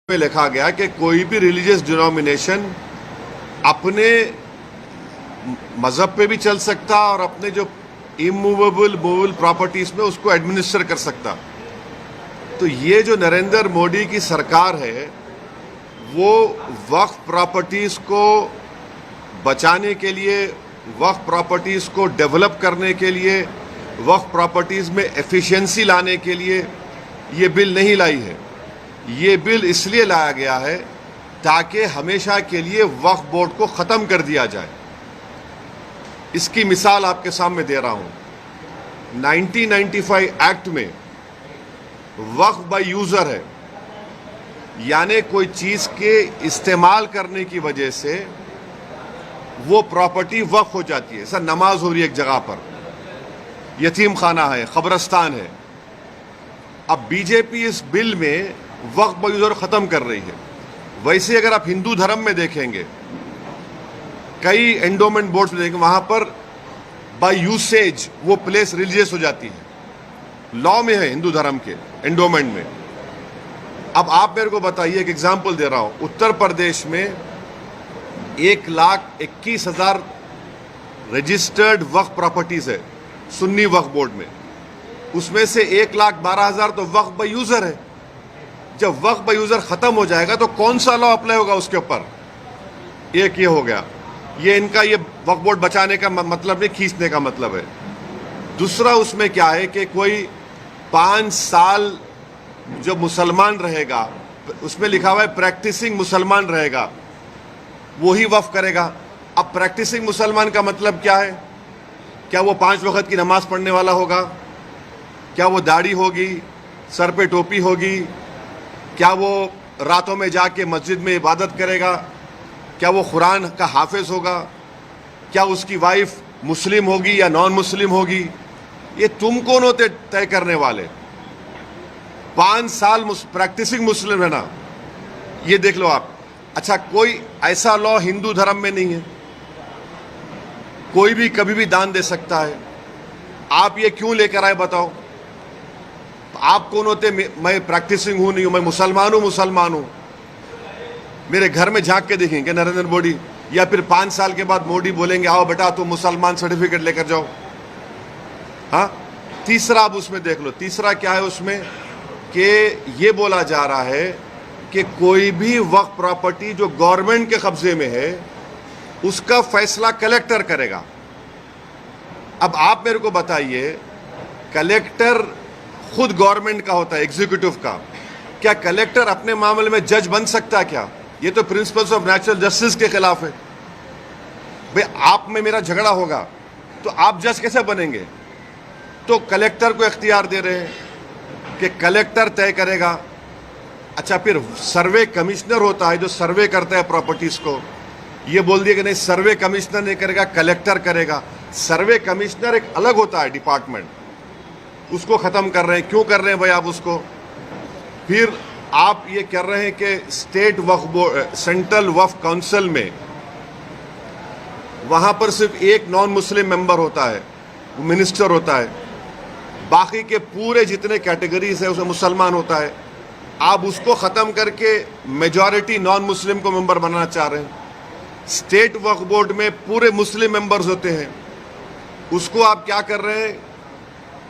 में लिखा गया कि कोई भी रिलीजियस डिनोमिनेशन अपने मजहब पे भी चल सकता और अपने जो इमूवेबल मूवेबल प्रॉपर्टीज में उसको एडमिनिस्टर कर सकता। तो ये जो नरेंद्र मोदी की सरकार है वो वक्फ प्रॉपर्टीज को बचाने के लिए, वक्फ प्रॉपर्टीज को डेवलप करने के लिए, वक्फ प्रॉपर्टीज में एफिशिएंसी लाने के लिए ये बिल नहीं लाई है। ये बिल इसलिए लाया गया है ताकि हमेशा के लिए वक्फ बोर्ड को ख़त्म कर दिया जाए। इसकी मिसाल आपके सामने दे रहा हूं। 1995 एक्ट में वक्फ बाय यूज़र है, यानी कोई चीज़ के इस्तेमाल करने की वजह से वो प्रॉपर्टी वक्फ हो जाती है। सर नमाज हो रही है एक जगह पर, यतीम खाना है, कब्रस्तान है। अब बीजेपी इस बिल में वक्फ बाय यूज़र ख़त्म कर रही है। वैसे अगर आप हिंदू धर्म में देखेंगे, कई एंडोमेंट बोर्ड्स में देखेंगे, वहाँ पर बाय यूसेज वो प्लेस रिलीजियस हो जाती है। लॉ में है हिंदू धर्म के एंडोमेंट में। अब आप मेरे को बताइए, एक एग्जाम्पल दे रहा हूँ। उत्तर प्रदेश में 1,21,000 रजिस्टर्ड वक्फ प्रॉपर्टीज है सुन्नी वक्फ बोर्ड में। उसमें से 1,12,000 तो वक्फ बाय यूज़र है। जब वक्फ बाय यूज़र ख़त्म हो जाएगा तो कौन सा लॉ अप्लाई होगा उसके ऊपर? एक ये हो गया। ये इनका ये वक्फ बोर्ड बचाने का मतलब नहीं, खींचने का मतलब है। दूसरा उसमें क्या है कि कोई 5 साल जो मुसलमान रहेगा, उसमें लिखा हुआ है प्रैक्टिसिंग मुसलमान रहेगा, वही वक्फ करेगा। अब प्रैक्टिसिंग मुसलमान का मतलब क्या है? क्या वो 5 वक्त की नमाज पढ़ने वाला होगा? क्या वो दाढ़ी होगी, सर पे टोपी होगी? क्या वो रातों में जाके मस्जिद में इबादत करेगा? क्या वो कुरान का हाफिज होगा? क्या उसकी वाइफ मुस्लिम होगी या नॉन मुस्लिम होगी? ये तुम कौन होते तय करने वाले? 5 साल प्रैक्टिसिंग मुस्लिम है ना, ये देख लो आप। अच्छा, कोई ऐसा लॉ हिंदू धर्म में नहीं है, कोई भी कभी भी दान दे सकता है। आप ये क्यों लेकर आए बताओ? आप कौन होते? मैं प्रैक्टिसिंग हूं नहीं हूं, मैं मुसलमान हूं। मेरे घर में झांक के देखेंगे नरेंद्र मोदी, या फिर 5 साल के बाद मोदी बोलेंगे आओ बेटा तुम मुसलमान सर्टिफिकेट लेकर जाओ। हाँ, तीसरा आप उसमें देख लो। तीसरा क्या है उसमें कि ये बोला जा रहा है कि कोई भी वक्फ प्रॉपर्टी जो गवर्नमेंट के कब्जे में है उसका फैसला कलेक्टर करेगा। अब आप मेरे को बताइए, कलेक्टर खुद गवर्नमेंट का होता है, एग्जीक्यूटिव का। क्या कलेक्टर अपने मामले में जज बन सकता है क्या? ये तो प्रिंसिपल्स ऑफ नेचुरल जस्टिस के खिलाफ है। भाई आप में मेरा झगड़ा होगा तो आप जज कैसे बनेंगे? तो कलेक्टर को इख्तियार दे रहे हैं कि कलेक्टर तय करेगा। अच्छा, फिर सर्वे कमिश्नर होता है जो सर्वे करता है प्रॉपर्टीज को। ये बोल दिया कि नहीं, सर्वे कमिश्नर नहीं करेगा, कलेक्टर करेगा। सर्वे कमिश्नर एक अलग होता है डिपार्टमेंट, उसको ख़त्म कर रहे हैं। क्यों कर रहे हैं भाई आप उसको? फिर आप ये कर रहे हैं कि स्टेट वक्फ बोर्ड, सेंट्रल वक्फ काउंसिल में वहाँ पर सिर्फ एक नॉन मुस्लिम मेंबर होता है, वो मिनिस्टर होता है। बाकी के पूरे जितने कैटेगरीज है उसमें मुसलमान होता है। आप उसको ख़त्म करके मेजॉरिटी नॉन मुस्लिम को मेंबर बनाना चाह रहे हैं। स्टेट वक्फ बोर्ड में पूरे मुस्लिम मेंबर्स होते हैं, उसको आप क्या कर रहे हैं?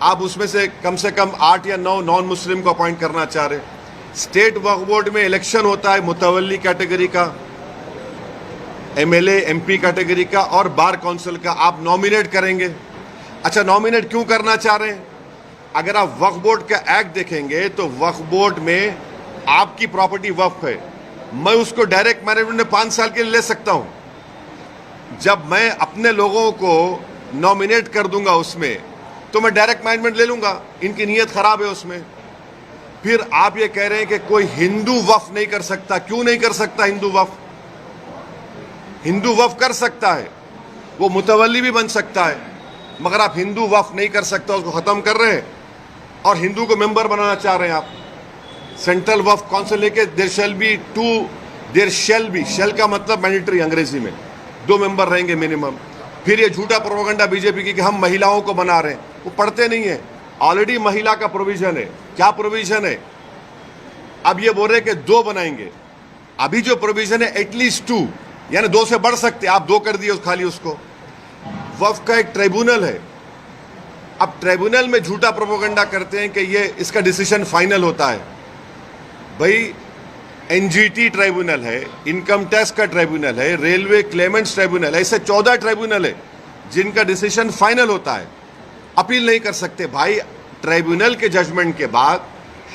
आप उसमें से कम 8 या 9 नॉन मुस्लिम को अपॉइंट करना चाह रहे हैं। स्टेट वक्फ बोर्ड में इलेक्शन होता है मुतवल्ली कैटेगरी का, एमएलए एमपी कैटेगरी का और बार काउंसिल का। आप नॉमिनेट करेंगे। अच्छा, नॉमिनेट क्यों करना चाह रहे हैं? अगर आप वक्फ बोर्ड का एक्ट देखेंगे तो वक्फ बोर्ड में आपकी प्रॉपर्टी वक्फ है, मैं उसको डायरेक्ट मैनेजमेंट में 5 साल के लिए ले सकता हूं। जब मैं अपने लोगों को नॉमिनेट कर दूंगा उसमें, तो मैं डायरेक्ट मैनेजमेंट ले लूंगा। इनकी नीयत खराब है उसमें। फिर आप ये कह रहे हैं कि कोई हिंदू वक्फ नहीं कर सकता। क्यों नहीं कर सकता हिंदू वक्फ? हिंदू वक्फ कर सकता है, वो मुतवल्ली भी बन सकता है, मगर आप हिंदू वक्फ नहीं कर सकता, उसको ख़त्म कर रहे हैं और हिंदू को मेंबर बनाना चाह रहे हैं आप। सेंट्रल वक्फ काउंसिल लेके देयर शैल बी, शेल का मतलब मैंडेटरी अंग्रेजी में, 2 मेंबर रहेंगे मिनिमम। फिर ये झूठा प्रोपेगेंडा बीजेपी की कि हम महिलाओं को बना रहे हैं, वो पढ़ते नहीं है। ऑलरेडी महिला का प्रोविजन है। क्या प्रोविजन है? अब ये बोल रहे कि 2 बनाएंगे। अभी जो प्रोविजन है एटलीस्ट 2, यानी 2 से बढ़ सकते, आप 2 कर दिए खाली उसको। वक्फ का एक ट्राइब्यूनल है, अब ट्राइब्यूनल में झूठा प्रोपेगेंडा करते हैं कि ये इसका डिसीजन फाइनल होता है। भाई एनजीटी ट्राइब्यूनल है, इनकम टैक्स का ट्राइब्यूनल है, रेलवे क्लेमेंट्स ट्राइब्यूनल है, ऐसे 14 ट्राइब्यूनल है जिनका डिसीजन फाइनल होता है, अपील नहीं कर सकते। भाई ट्राइब्यूनल के जजमेंट के बाद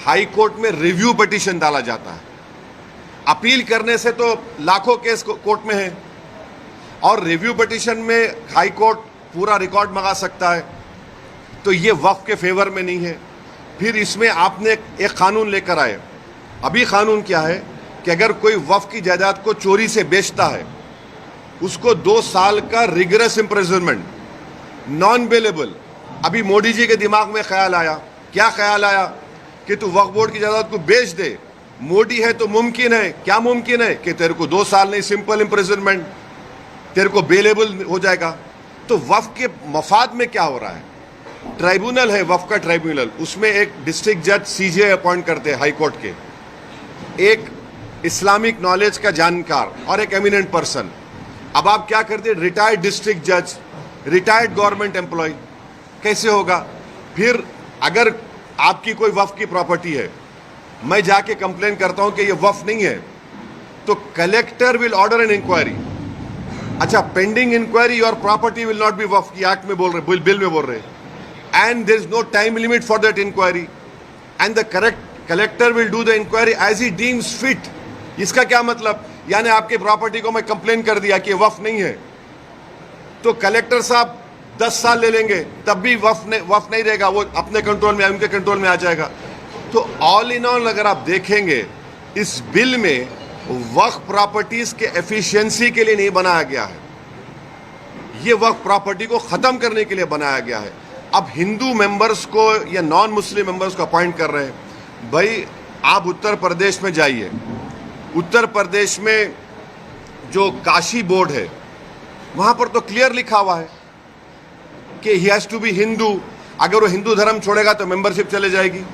हाई कोर्ट में रिव्यू पिटीशन डाला जाता है। अपील करने से तो लाखों केस कोर्ट में है, और रिव्यू पिटीशन में हाई कोर्ट पूरा रिकॉर्ड मंगा सकता है, तो ये वक्फ के फेवर में नहीं है। फिर इसमें आपने एक कानून लेकर आए। अभी कानून क्या है कि अगर कोई वक्फ की जायदाद को चोरी से बेचता है, उसको 2 साल का रिगरस इम्प्रिजनमेंट, नॉन बेलेबल। अभी मोदी जी के दिमाग में ख्याल आया, क्या ख्याल आया कि तू वक्फ बोर्ड की जायदाद को बेच दे। मोदी है तो मुमकिन है, क्या मुमकिन है कि तेरे को 2 साल नहीं, सिंपल इम्प्रिजनमेंट, तेरे को बेलेबल हो जाएगा। तो वक्फ के मफाद में क्या हो रहा है? ट्राइब्यूनल है वक्फ का ट्राइब्यूनल, उसमें एक डिस्ट्रिक्ट जज सीजे अपॉइंट करते हैं हाई कोर्ट के, एक इस्लामिक नॉलेज का जानकार और एक एमिनेंट पर्सन। अब आप क्या करते हैं? रिटायर्ड डिस्ट्रिक्ट जज, रिटायर्ड गवर्नमेंट एम्प्लॉय, कैसे होगा? फिर अगर आपकी कोई वक्फ की प्रॉपर्टी है, मैं जाके कंप्लेन करता हूं कि ये वक्फ नहीं है, तो collector will order an inquiry. अच्छा, पेंडिंग इंक्वायरी और प्रॉपर्टी विल नॉट बी वक्फ की एक्ट में बोल रहे, बिल में बोल रहे, and there is no time limit for that inquiry, and the collector will do the inquiry as he deems fit. इसका क्या मतलब? यानी आपकी प्रॉपर्टी को मैं कंप्लेन कर दिया कि वक्फ नहीं है, तो कलेक्टर साहब 10 साल ले लेंगे, तब भी वक्फ नहीं रहेगा, वो अपने कंट्रोल में, उनके कंट्रोल में आ जाएगा। तो ऑल इन ऑल अगर आप देखेंगे, इस बिल में वक्फ प्रॉपर्टीज के एफिशिएंसी के लिए नहीं बनाया गया है, ये वक्फ प्रॉपर्टी को खत्म करने के लिए बनाया गया है। अब हिंदू मेंबर्स को या नॉन मुस्लिम मेंबर्स को अपॉइंट कर रहे हैं। भाई आप उत्तर प्रदेश में जाइए, उत्तर प्रदेश में जो काशी बोर्ड है, वहां पर तो क्लियर लिखा हुआ है कि he has to be Hindu. अगर वो हिंदू धर्म छोड़ेगा तो मेंबरशिप चले जाएगी।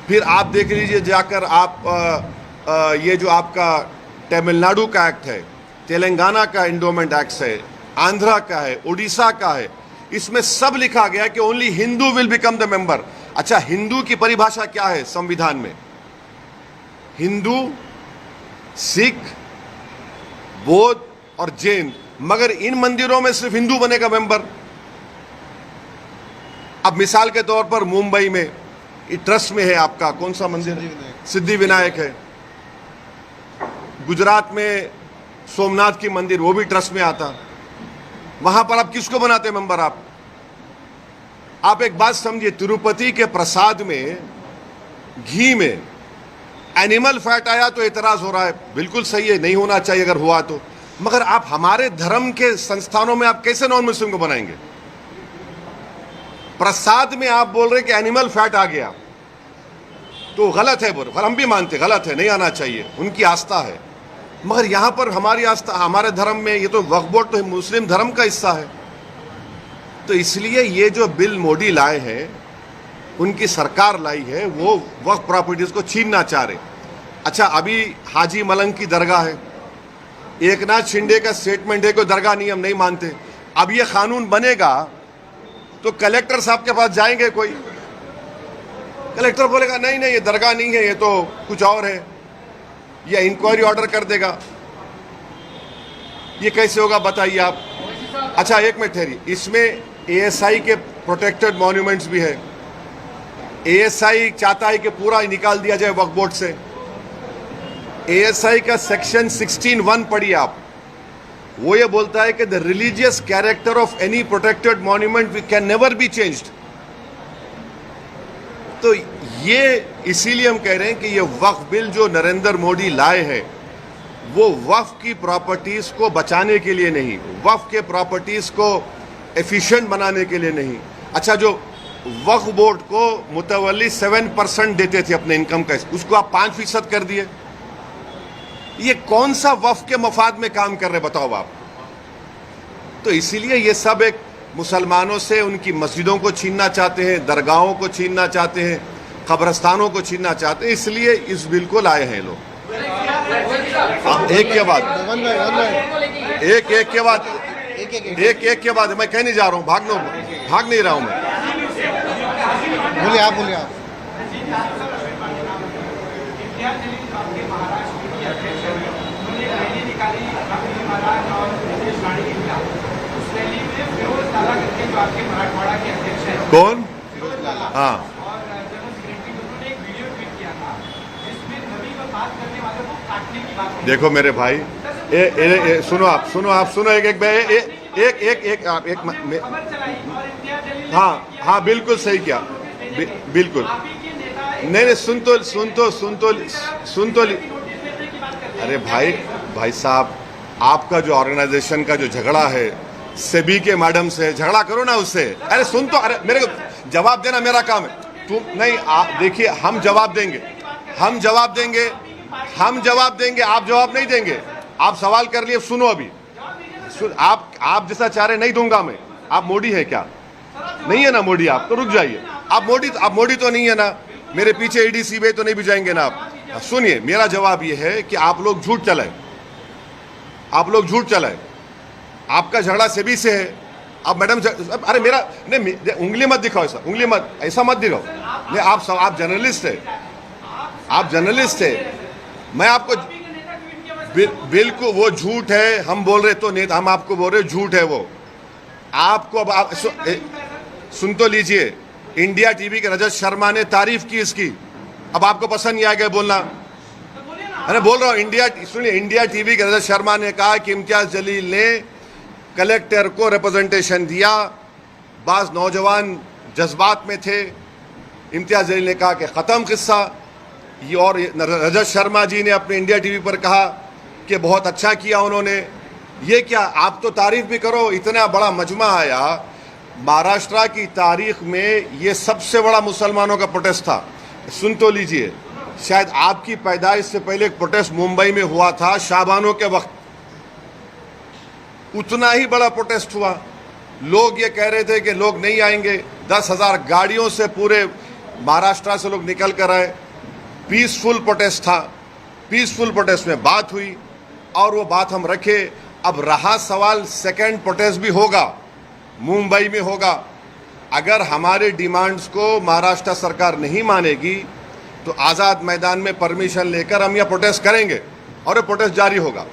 फिर आप देख लीजिए जाकर, आप ये जो आपका तमिलनाडु का एक्ट है, तेलंगाना का एंडोमेंट एक्ट है, आंध्रा का है, उड़ीसा का है, इसमें सब लिखा गया कि only Hindu will become the member. अच्छा, हिंदू की परिभाषा क्या है संविधान में? हिंदू, सिख, बौद्ध और जैन, मगर इन मंदिरों में सिर्फ हिंदू बनेगा मेंबर। अब मिसाल के तौर पर मुंबई में ट्रस्ट में है आपका कौन सा मंदिर? सिद्धि विनायक है। गुजरात में सोमनाथ की मंदिर, वो भी ट्रस्ट में आता। वहां पर आप किसको बनाते हैं मेंबर? आप एक बात समझिए, तिरुपति के प्रसाद में घी में एनिमल फैट आया तो एतराज हो रहा है, बिल्कुल सही है, नहीं होना चाहिए अगर हुआ तो, मगर आप हमारे धर्म के संस्थानों में आप कैसे नॉन मुस्लिम को बनाएंगे? प्रसाद में आप बोल रहे कि एनिमल फैट आ गया तो गलत है, बोल हम भी मानते गलत है, नहीं आना चाहिए, उनकी आस्था है, मगर यहां पर हमारी आस्था, हमारे धर्म में, ये तो वक्फ बोर्ड तो मुस्लिम धर्म का हिस्सा है। तो इसलिए ये जो बिल मोदी लाए हैं, उनकी सरकार लाई है, वो वक्फ प्रॉपर्टीज को छीनना चाह रहे। अच्छा, अभी हाजी मलंग की दरगाह है, एकनाथ शिंदे का स्टेटमेंट है कि दरगाह नहीं, हम नहीं मानते। अब ये कानून बनेगा तो कलेक्टर साहब के पास जाएंगे, कोई कलेक्टर बोलेगा नहीं नहीं ये दरगाह नहीं है, ये तो कुछ और है, या इंक्वायरी ऑर्डर कर देगा। ये कैसे होगा बताइए आप? अच्छा, एक मिनट ठहरिए, इसमें एएसआई के प्रोटेक्टेड मॉन्यूमेंट्स भी है। एएसआई चाहता है कि पूरा निकाल दिया जाए वक्फ बोर्ड से। एएसआई का सेक्शन 16(1) पढ़िए आप, वो ये बोलता है कि the religious character of any protected monument can never be changed. तो ये इसीलिए हम कह रहे हैं कि ये वक्फ बिल जो नरेंद्र मोदी लाए हैं, वो वक्फ की प्रॉपर्टीज को बचाने के लिए नहीं, वक्फ के प्रॉपर्टीज को एफिशिएंट बनाने के लिए नहीं। अच्छा, जो वक्फ बोर्ड को मुतवल्ली 7% देते थे अपने इनकम का, उसको आप 5% कर दिए। ये कौन सा वक्फ के मफाद में काम कर रहे बताओ आप? तो इसीलिए ये सब एक मुसलमानों से उनकी मस्जिदों को छीनना चाहते हैं, दरगाहों को छीनना चाहते हैं, कब्रस्तानों को छीनना चाहते हैं, इसलिए इस बिल को लाए हैं लोग। एक के बाद एक के बाद मैं कह नहीं जा रहा हूँ, भाग नहीं रहा हूँ मैं। बोलिए आप। कौन? हाँ, देखो मेरे भाई, सुनो एक हाँ बिल्कुल सही किया, बिल्कुल। नहीं, सुन तो अरे भाई साहब, आपका जो ऑर्गेनाइजेशन का जो झगड़ा है सेबी के मैडम से, झगड़ा करो ना उससे। अरे सुन तो, अरे मेरे को जवाब देना मेरा काम है। तुम नहीं, आप देखिए, हम जवाब देंगे, आप जवाब नहीं देंगे। आप सवाल कर लिए, सुनो अभी। आप जैसा चाह रहे नहीं दूंगा मैं। आप मोदी है क्या? नहीं है ना मोदी, आप तो रुक जाइए। आप मोदी तो नहीं है ना, मेरे पीछे ईडी सीबीआई तो नहीं भिजाएंगे ना आप। सुनिए, मेरा जवाब यह है कि आप लोग झूठ चलाए, आपका झगड़ा सेबी से है। अब मैडम, अरे मेरा नहीं, उंगली मत दिखाओ, ऐसा मत दिखाओ। नहीं, आप जर्नलिस्ट है, मैं आपको बिल्कुल, वो झूठ है। हम बोल रहे तो नहीं, हम आपको बोल रहे झूठ है वो। आपको अब सुन तो लीजिए, इंडिया टीवी के रजत शर्मा ने तारीफ की इसकी। अब आपको पसंद नहीं आ गया बोलना, अरे बोल रहा हूँ। इंडिया टीवी के रजत शर्मा ने कहा कि इम्तियाज जलील ने कलेक्टर को रिप्रेजेंटेशन दिया, बाज नौजवान जज्बात में थे। इम्तियाज जलील ने कहा कि ख़त्म किस्सा ये, और रजत शर्मा जी ने अपने इंडिया टीवी पर कहा कि बहुत अच्छा किया उन्होंने। ये क्या, आप तो तारीफ भी करो। इतना बड़ा मजमा आया, महाराष्ट्र की तारीख में ये सबसे बड़ा मुसलमानों का प्रोटेस्ट था। सुन तो लीजिए, शायद आपकी पैदाइश से पहले एक प्रोटेस्ट मुंबई में हुआ था शाबानों के वक्त, उतना ही बड़ा प्रोटेस्ट हुआ। लोग ये कह रहे थे कि लोग नहीं आएंगे, 10,000 गाड़ियों से पूरे महाराष्ट्र से लोग निकल कर आए। पीसफुल प्रोटेस्ट था, पीसफुल प्रोटेस्ट में बात हुई और वो बात हम रखे। अब रहा सवाल, सेकंड प्रोटेस्ट भी होगा, मुंबई में होगा। अगर हमारे डिमांड्स को महाराष्ट्र सरकार नहीं मानेगी तो आज़ाद मैदान में परमिशन लेकर हम यह प्रोटेस्ट करेंगे और ये प्रोटेस्ट जारी होगा।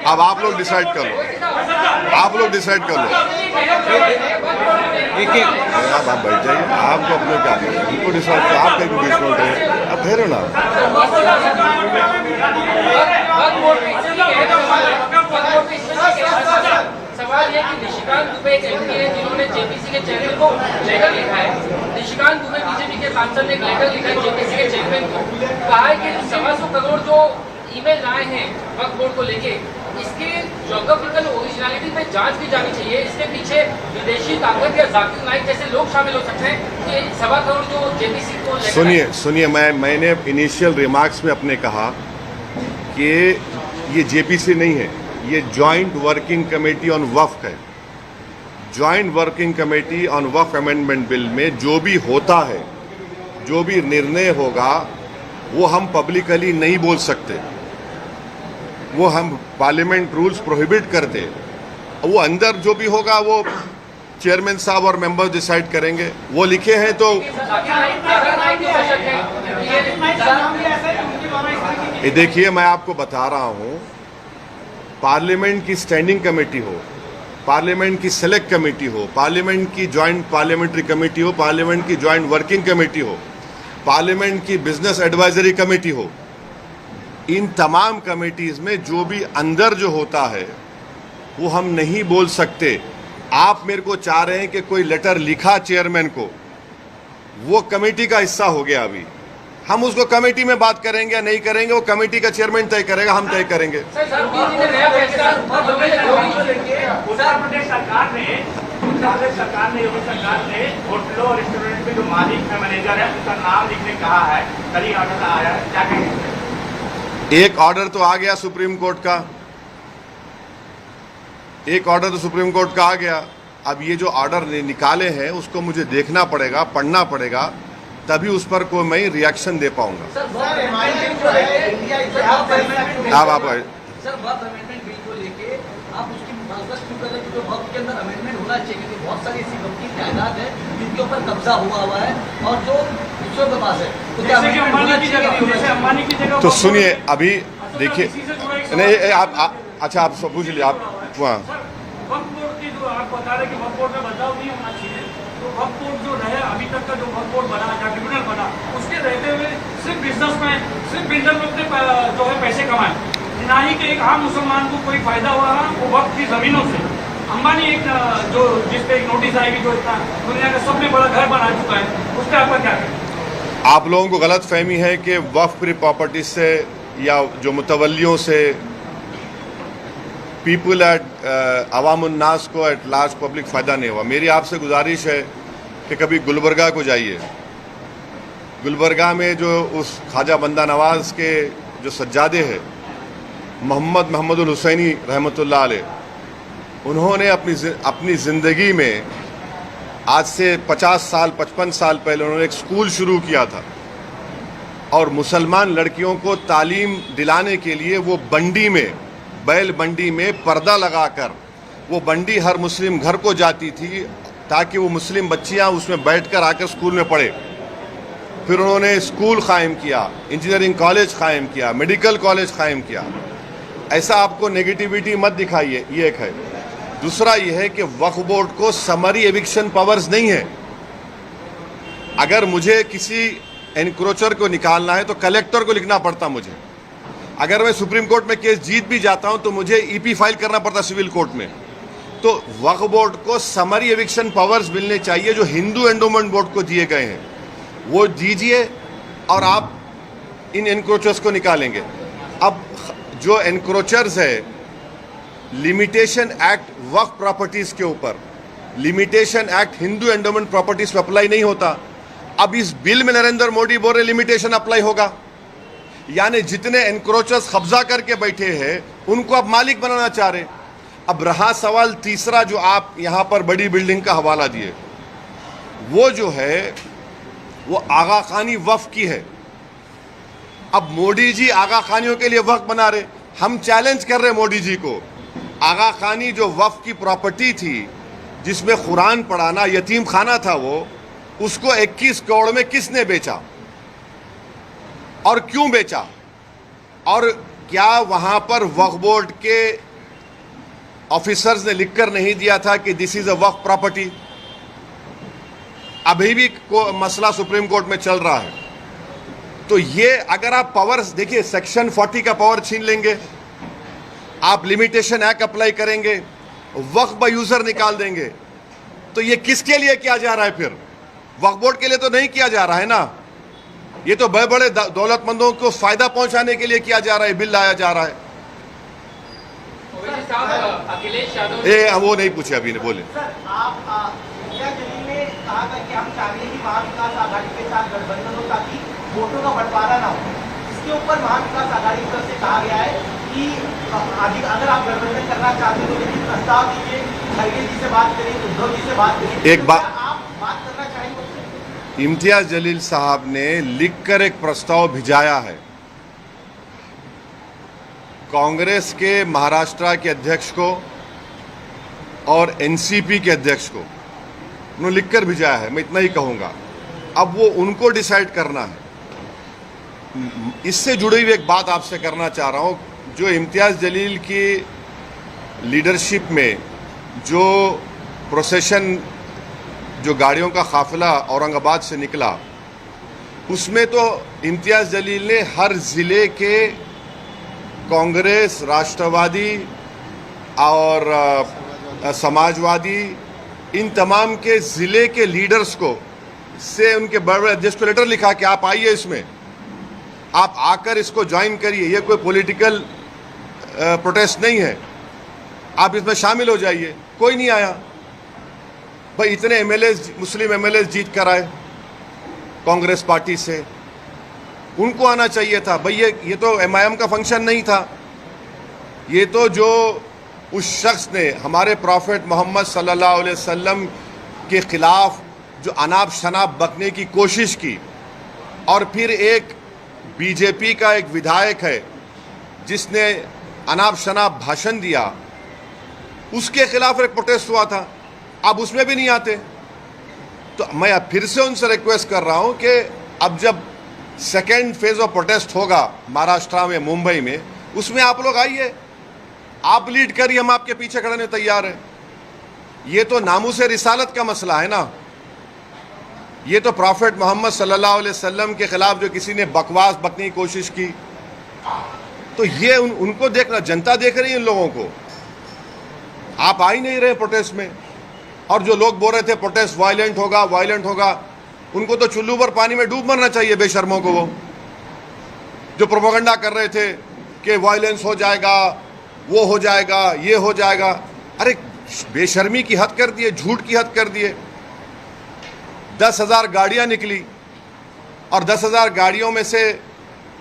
अब आप लोग डिसाइड कर लो, आप बैठ जाइए। आपको अपने क्या करें, उनको डिसाइड करो। आप कहीं बीच में उठे, आप ठहरो ना। सवाल है कि निशिकांत दुबे एक एमपी है जिन्होंने जेपीसी के चेयरमैन को लेटर लिखा है। निशिकांत दुबे बीजेपी के सांसद ने एक लेटर लिखा है जेपीसी के चेयरमैन को, कहा है कि 125 करोड़ जो ईमेल आए हैं वक्फ बोर्ड को लेके, इसके ज्योग्राफिकल ओरिजिनलिटी पे जांच की जानी चाहिए। इसके पीछे विदेशी ताकत या जाकिर नाइक जैसे लोग शामिल हो सकते हैं कि 125 करोड़ जो जेपीसी को। सुनिए, मैंने इनिशियल रिमार्क्स में अपने कहा कि ये जेपीसी नहीं है, ये जॉइंट वर्किंग कमेटी ऑन वक्फ है। Joint working committee on Waqf amendment bill में जो भी होता है, जो भी निर्णय होगा, वो हम पब्लिकली नहीं बोल सकते, वो हम पार्लियामेंट रूल्स प्रोहिबिट करते। वो अंदर जो भी होगा वो चेयरमैन साहब और मेंबर्स डिसाइड करेंगे। वो लिखे हैं तो ये देखिए, मैं आपको बता रहा हूँ, पार्लियामेंट की स्टैंडिंग कमेटी हो, पार्लियामेंट की सेलेक्ट कमेटी हो, पार्लियामेंट की जॉइंट पार्लियामेंट्री कमेटी हो, पार्लियामेंट की जॉइंट वर्किंग कमेटी हो, पार्लियामेंट की बिजनेस एडवाइजरी कमेटी हो, इन तमाम कमेटीज में जो भी अंदर जो होता है वो हम नहीं बोल सकते। आप मेरे को चाह रहे हैं कि कोई लेटर लिखा चेयरमैन को, वो कमेटी का हिस्सा हो गया। अभी हम उसको कमेटी में बात करेंगे या नहीं करेंगे, वो कमेटी का चेयरमैन तय करेगा, हम तय करेंगे। उत्तर प्रदेश सरकार ने योगी सरकार ने होटलों और रेस्टोरेंट में जो मालिक है, मैनेजर है, उसका नाम लिखने कहा है। कल ही ऑर्डर आया है, क्या कहेंगे? एक ऑर्डर तो आ गया सुप्रीम कोर्ट का, एक ऑर्डर तो सुप्रीम कोर्ट का आ गया, अब ये जो ऑर्डर निकाले हैं उसको मुझे देखना पड़ेगा, पढ़ना पड़ेगा, तभी उस पर कोई मैं रिएक्शन दे पाऊंगा। सर वक्त अमेंडमेंट बिल को लेके आप उसकी मुखालफत क्यों कर रहे हैं? क्योंकि वक्त के अंदर अमेंडमेंट होना चाहिए, क्योंकि बहुत सारी ऐसी वक्त की जायदाद है जिनके ऊपर कब्जा हुआ है और जो दूसरों के पास है, तो क्या अंबानी की जगह तो सुनिए, अभी देखिए, नहीं आप अच्छा आप पूछ लीजिए आप वहाँ। वक्फ बोर्ड की जो आप बता रहे कि वक्फ बोर्ड में बदलाव नहीं होना चाहिए, तो वक्फ बोर्ड जो रहे अभी तक का जो वक्फ बोर्ड बना या ट्रिब्यूनल बना, उसके रहते हुए सिर्फ बिजनेस में सिर्फ बिल्डर लोग ने जो है पैसे कमाए, ना ही कि एक आम मुसलमान को कोई फायदा हुआ वो वक्फ की जमीनों से। अंबानी एक जो जिस पे एक नोटिस आएगी जो इतना दुनिया का सबसे बड़ा घर बना चुका है, उस पर आपका क्या कहना? आप लोगों को गलत फहमी है कि वक्फ प्रॉपर्टी से या जो मुतवल्लियों से पीपल एट अवामुन्नास को एट लार्ज पब्लिक फ़ायदा नहीं हुआ। मेरी आपसे गुजारिश है कि कभी गुलबर्गा को जाइए। गुलबर्गा में जो उस ख्वाजा बंदा नवाज के जो सज्जादे हैं मोहम्मदुल हुसैनी रहमतुल्लाह अलैह, उन्होंने अपनी ज़िंदगी में आज से 50 साल 55 साल पहले उन्होंने एक स्कूल शुरू किया था और मुसलमान लड़कियों को तालीम दिलाने के लिए वो बंडी में, बैल बंडी में पर्दा लगाकर वो बंडी हर मुस्लिम घर को जाती थी ताकि वो मुस्लिम बच्चियां उसमें बैठकर आकर स्कूल में पढ़े। फिर उन्होंने स्कूल कायम किया, इंजीनियरिंग कॉलेज कायम किया, मेडिकल कॉलेज कायम किया। ऐसा आपको नेगेटिविटी मत दिखाइए, ये एक है। दूसरा ये है कि वक्फ बोर्ड को समरी एविक्शन पावर्स नहीं है। अगर मुझे किसी एनक्रोचर को निकालना है तो कलेक्टर को लिखना पड़ता मुझे। अगर मैं सुप्रीम कोर्ट में केस जीत भी जाता हूं तो मुझे ईपी फाइल करना पड़ता सिविल कोर्ट में। तो वक्फ बोर्ड को समरी एविक्शन पावर्स मिलने चाहिए जो हिंदू एंडोमेंट बोर्ड को दिए गए हैं, वो दीजिए और आप इन एनक्रोचर्स को निकालेंगे। अब जो एनक्रोचर्स है, लिमिटेशन एक्ट वक्फ प्रॉपर्टीज के ऊपर, limitation act Hindu endowment properties पे अप्लाई नहीं होता। अब इस बिल में नरेंद्र मोदी बोल रहे लिमिटेशन अप्लाई होगा, यानी जितने एनक्रोचर्स कब्जा करके बैठे हैं उनको अब मालिक बनाना चाह रहे। अब रहा सवाल तीसरा जो आप यहां पर बड़ी बिल्डिंग का हवाला दिए, वो जो है वो आगा खानी वक्फ की है। अब मोदी जी आगा खानियों के लिए वक्फ बना रहे, हम चैलेंज कर रहे मोदी जी को। आगा खानी जो वक्फ की प्रॉपर्टी थी जिसमें कुरान पढ़ाना, यतीम खाना था, वो उसको 21 करोड़ में किसने बेचा और क्यों बेचा? और क्या वहां पर वक्फ बोर्ड के ऑफिसर्स ने लिखकर नहीं दिया था कि this is a Waqf property? अभी भी मसला सुप्रीम कोर्ट में चल रहा है। तो ये अगर आप पावर्स देखिए, सेक्शन 40 का पावर छीन लेंगे, आप लिमिटेशन एक्ट अप्लाई करेंगे, वक्फ बाय यूजर निकाल देंगे, तो ये किसके लिए किया जा रहा है? फिर वक्फ बोर्ड के लिए तो नहीं किया जा रहा है ना, ये तो बड़े बड़े दौलतमंदों को फायदा पहुंचाने के लिए किया जा रहा है, बिल लाया जा रहा है। अखिलेश यादव वो नहीं पूछे अभी, ने बोले सर, आप इंडिया जलील ने कहा था कि हम चाहते हैं कि महाविकास आघाड़ी के साथ गठबंधन हो ताकि वोटों का बंटवारा ना हो। इसके ऊपर महाविकास आघाड़ी की तरफ से कहा गया है कि अगर आप गठबंधन करना चाहते हो तो लेकिन प्रस्ताव दीजिए, खड़गे जी से बात करें, उद्धव जी से बात करें। एक बात आप बात करना चाहेंगे? इम्तियाज जलील साहब ने लिखकर एक प्रस्ताव भिजाया है कांग्रेस के महाराष्ट्र के अध्यक्ष को और एनसीपी के अध्यक्ष को, उन्होंने लिखकर भिजाया है। मैं इतना ही कहूंगा, अब वो उनको डिसाइड करना है। इससे जुड़ी हुई एक बात आपसे करना चाह रहा हूं, जो इम्तियाज जलील की लीडरशिप में जो प्रोसेशन, जो गाड़ियों का काफिला औरंगाबाद से निकला, उसमें तो इम्तियाज जलील ने हर जिले के कांग्रेस, राष्ट्रवादी और समाजवादी, इन तमाम के जिले के लीडर्स को से उनके बड़े बड़े अध्यक्ष को लेटर लिखा कि आप आइए, इसमें आप आकर इसको ज्वाइन करिए, ये कोई पॉलिटिकल प्रोटेस्ट नहीं है, आप इसमें शामिल हो जाइए। कोई नहीं आया। भाई इतने एमएलए, मुस्लिम एमएलए जीत कर आए कांग्रेस पार्टी से, उनको आना चाहिए था। भाई ये तो एमआईएम का फंक्शन नहीं था, ये तो जो उस शख्स ने हमारे प्रॉफेट मोहम्मद सल्लल्लाहु अलैहि वसल्लम के खिलाफ जो अनाप शनाप बकने की कोशिश की, और फिर एक बीजेपी का एक विधायक है जिसने अनाप शनाप भाषण दिया, उसके खिलाफ एक प्रोटेस्ट हुआ था, अब उसमें भी नहीं आते। तो मैं अब फिर से उनसे रिक्वेस्ट कर रहा हूं कि अब जब सेकेंड फेज ऑफ प्रोटेस्ट होगा महाराष्ट्र में, मुंबई में, उसमें आप लोग आइए, आप लीड करिए, हम आपके पीछे खड़े होने तैयार हैं। ये तो नामूस रिसालत का मसला है ना, ये तो प्रॉफेट मोहम्मद सल्लल्लाहु अलैहि वसल्लम के खिलाफ जो किसी ने बकवास बकने की कोशिश की, तो ये उनको देखना, जनता देख रही है इन लोगों को। आप आ ही नहीं रहे प्रोटेस्ट में, और जो लोग बोल रहे थे प्रोटेस्ट वायलेंट होगा, वायलेंट होगा, उनको तो चुल्लू पर पानी में डूब मरना चाहिए बेशर्मों को। वो जो प्रोपेगेंडा कर रहे थे कि वायलेंस हो जाएगा, वो हो जाएगा, ये हो जाएगा, अरे बेशर्मी की हद कर दिए, झूठ की हद कर दिए। 10,000 गाड़ियां निकली और 10,000 गाड़ियों में से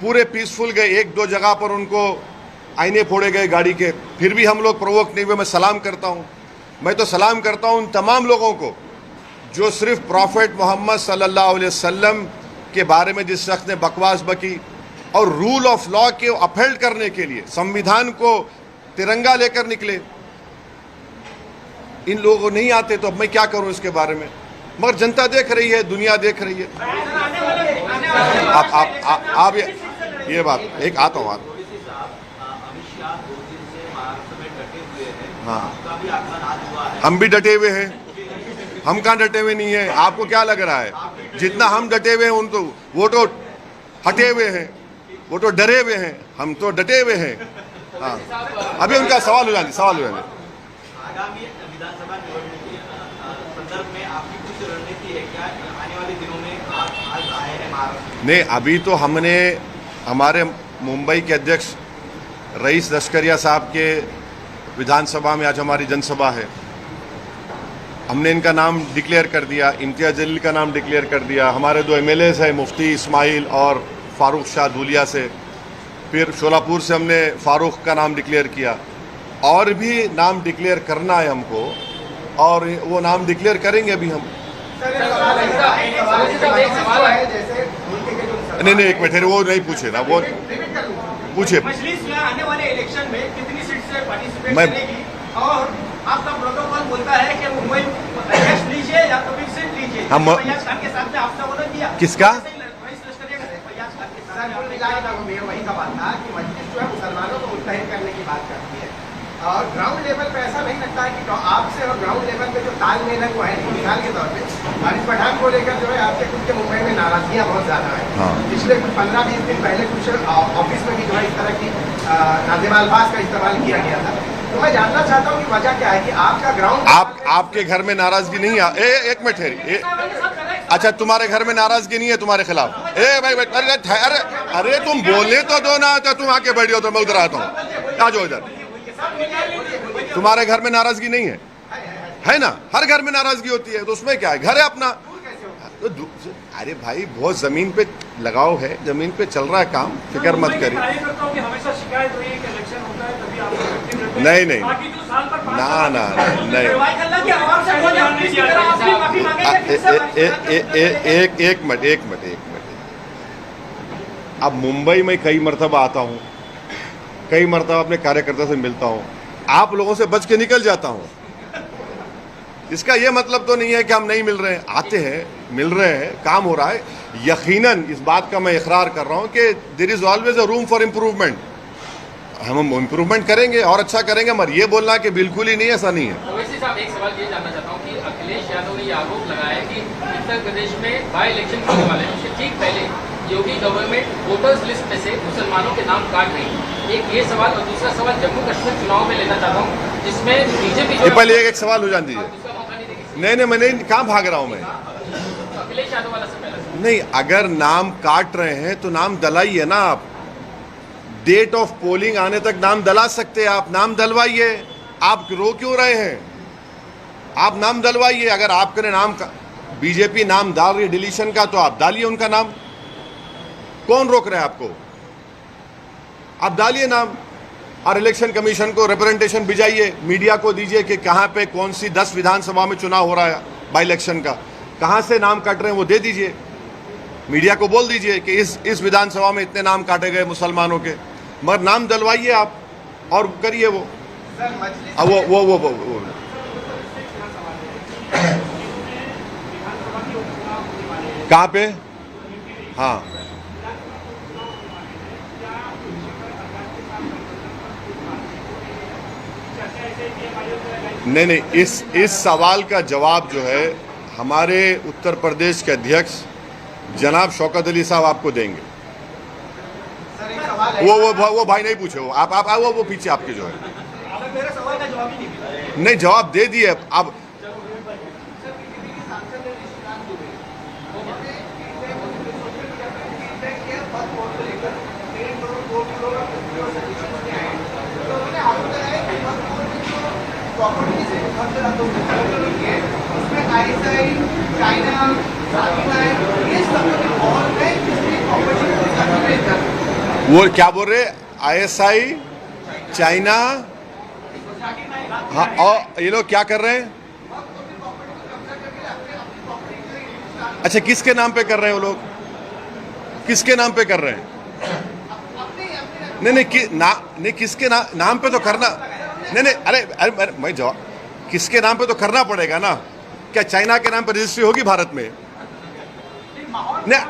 पूरे पीसफुल गए, एक दो जगह पर उनको आईने फोड़े गए गाड़ी के, फिर भी हम लोग प्रोवोक नहीं हुए। मैं सलाम करता हूं, मैं तो सलाम करता हूं उन तमाम लोगों को जो सिर्फ प्रॉफेट मोहम्मद सल्लल्लाहु अलैहि वसल्लम के बारे में जिस शख्स ने बकवास बकी और रूल ऑफ लॉ के अपहेल्ड करने के लिए संविधान को तिरंगा लेकर निकले, इन लोगों को नहीं आते। तो अब मैं क्या करूं इसके बारे में, मगर जनता देख रही है, दुनिया देख रही है। आप ये बात एक आता हूँ, हाँ हम भी डटे हुए हैं, हम कहाँ डटे हुए नहीं हैं? आपको क्या लग रहा है? जितना हम डटे हुए हैं उन तो वो तो हटे हुए हैं, वो तो डरे हुए हैं, हम तो डटे हुए हैं। हाँ अभी उनका सवाल हो जाए, सवाल हो जाए। आगामी विधानसभा चुनाव के संदर्भ में आपकी कुछ रणनीति है क्या? आने वाले दिनों में आप आज आए हैं महाराष्ट्र? नहीं, अभी तो हमने हमारे मुंबई के अध्यक्ष रईस लश्करिया साहब के विधानसभा में आज हमारी जनसभा है, हमने इनका नाम डिक्लेयर कर दिया, इम्तियाज जलील का नाम डिक्लेयर कर दिया। हमारे 2 MLAs हैं, मुफ्ती इस्माइल और फारूक शाह धूलिया से, फिर शोलापुर से हमने फारूक का नाम डिक्लेयर किया, और भी नाम डिक्लेयर करना है हमको, और वो नाम डिक्लेयर करेंगे अभी हम। नहीं नहीं, एक मिनट, वो नहीं पूछे ना, वो पूछे। मजलिस में आने वाले इलेक्शन में कितनी सीट से पार्टिसिपेट मैं करेगी, और आपका प्रोटोकॉल बोलता है कि मुंबई अध्यक्ष लीजिए या तो फिर सीट लीजिए। हम फैयाज खान के साथ में आपने वो दिया किसका? वही सवाल था कि मजलिस जो है मुसलमानों को मुत्तहिद करने की बात करती है, और ग्राउंड लेवल पे ऐसा नहीं लगता है कि आपसे और ग्राउंड लेवल पे जो तालमेल है वो है। मिसाल के तौर पे हारिस पठान को लेकर जो है आपके खुद के मुंबई में नाराजगियाँ बहुत ज़्यादा है। हाँ। पिछले कुछ 15-20 दिन पहले कुछ ऑफिस में भी जो है इस तरह की नाज़िम अल्फाज का इस्तेमाल किया गया था। तो मैं जानना चाहता हूँ कि वजह क्या है कि आपका ग्राउंड आपके घर में नाराजगी नहीं है? एक मिनट ठहरिए। अच्छा, तुम्हारे घर में नाराजगी नहीं है तुम्हारे खिलाफ? भाई अरे तुम बोलने तो दो ना, तो तुम आके बैठो तो मैं उधर आता हूँ, आ जाओ इधर। तुम्हारे घर में नाराजगी नहीं है ना? हर घर में नाराजगी होती है, तो उसमें क्या है, घर है अपना। तो अरे भाई बहुत जमीन पे लगाव है, जमीन पे चल रहा है काम, फिक्र मत करिए। नहीं नहीं, ना ना नहीं, एक मिनट। अब मुंबई में कई मरतबा आता हूँ, कई मरतबा अपने कार्यकर्ता से मिलता हूँ, आप लोगों से बच के निकल जाता हूँ। इसका यह मतलब तो नहीं है कि हम नहीं मिल रहे हैं, आते हैं, मिल रहे हैं, काम हो रहा है। यकीनन इस बात का मैं इकरार कर रहा हूं कि there is always a room for improvement. हम इम्प्रूवमेंट करेंगे और अच्छा करेंगे, मगर ये बोलना कि बिल्कुल ही नहीं, ऐसा नहीं है। ओवैसी साहब, एक सवाल ये जानना चाहता हूँ कि अखिलेश यादव ने ये आरोप लगाया है कि उत्तर प्रदेश में बाई इलेक्शन होने वाले हैं, उसके ठीक पहले योगी गवर्नमेंट वोटर्स लिस्ट में से मुसलमानों के नाम काट रही है। एक ये सवाल, और दूसरा सवाल जम्मू कश्मीर चुनाव में लेना चाहता हूँ, जिसमें बीजेपी पहले एक सवाल हो जान दीजिए। नहीं, मैं नहीं, कहाँ भाग रहा हूँ मैं? अखिलेश यादव वाला से पहले नहीं, अगर नाम काट रहे हैं तो नाम दलाइए ना। आप डेट ऑफ पोलिंग आने तक नाम दला सकते हैं, आप नाम दलवाइए। आप रो क्यों रहे हैं? आप नाम दलवाइए। अगर आपके नाम का बीजेपी नाम डाल रही है डिलीशन का, तो आप डालिए उनका नाम, कौन रोक रहा है आपको? आप डालिए नाम। और इलेक्शन कमीशन को रिप्रेजेंटेशन भिजाइए, मीडिया को दीजिए कि कहाँ पे कौन सी 10 विधानसभा में चुनाव हो रहा है बाई इलेक्शन का, कहाँ से नाम काट रहे हैं वो दे दीजिए। मीडिया को बोल दीजिए कि इस विधानसभा में इतने नाम काटे गए मुसलमानों के, मगर नाम डलवाइए आप और करिए वो। सर मजलिस अब वो कहाँ पे? हाँ, नहीं, इस सवाल का जवाब जो है हमारे उत्तर प्रदेश के अध्यक्ष जनाब शौकत अली साहब आपको देंगे। सर एक सवाल है, वो भाई नहीं पूछे, वो आप वो पीछे आपके जो है मेरे सवाल का जवाब ही नहीं मिला। नहीं, जवाब दे दिए आप। वो क्या बोल रहे? ISI, चाइना, हाँ, और ये लोग क्या कर रहे हैं? अच्छा, किसके नाम पे कर रहे हैं वो लोग? किसके नाम पे कर रहे हैं? नहीं, किसके नाम पे तो करना नहीं, अरे मैं जवाब, किसके नाम पे तो करना पड़ेगा ना। क्या चाइना के नाम पे रजिस्ट्री होगी भारत में? नहीं,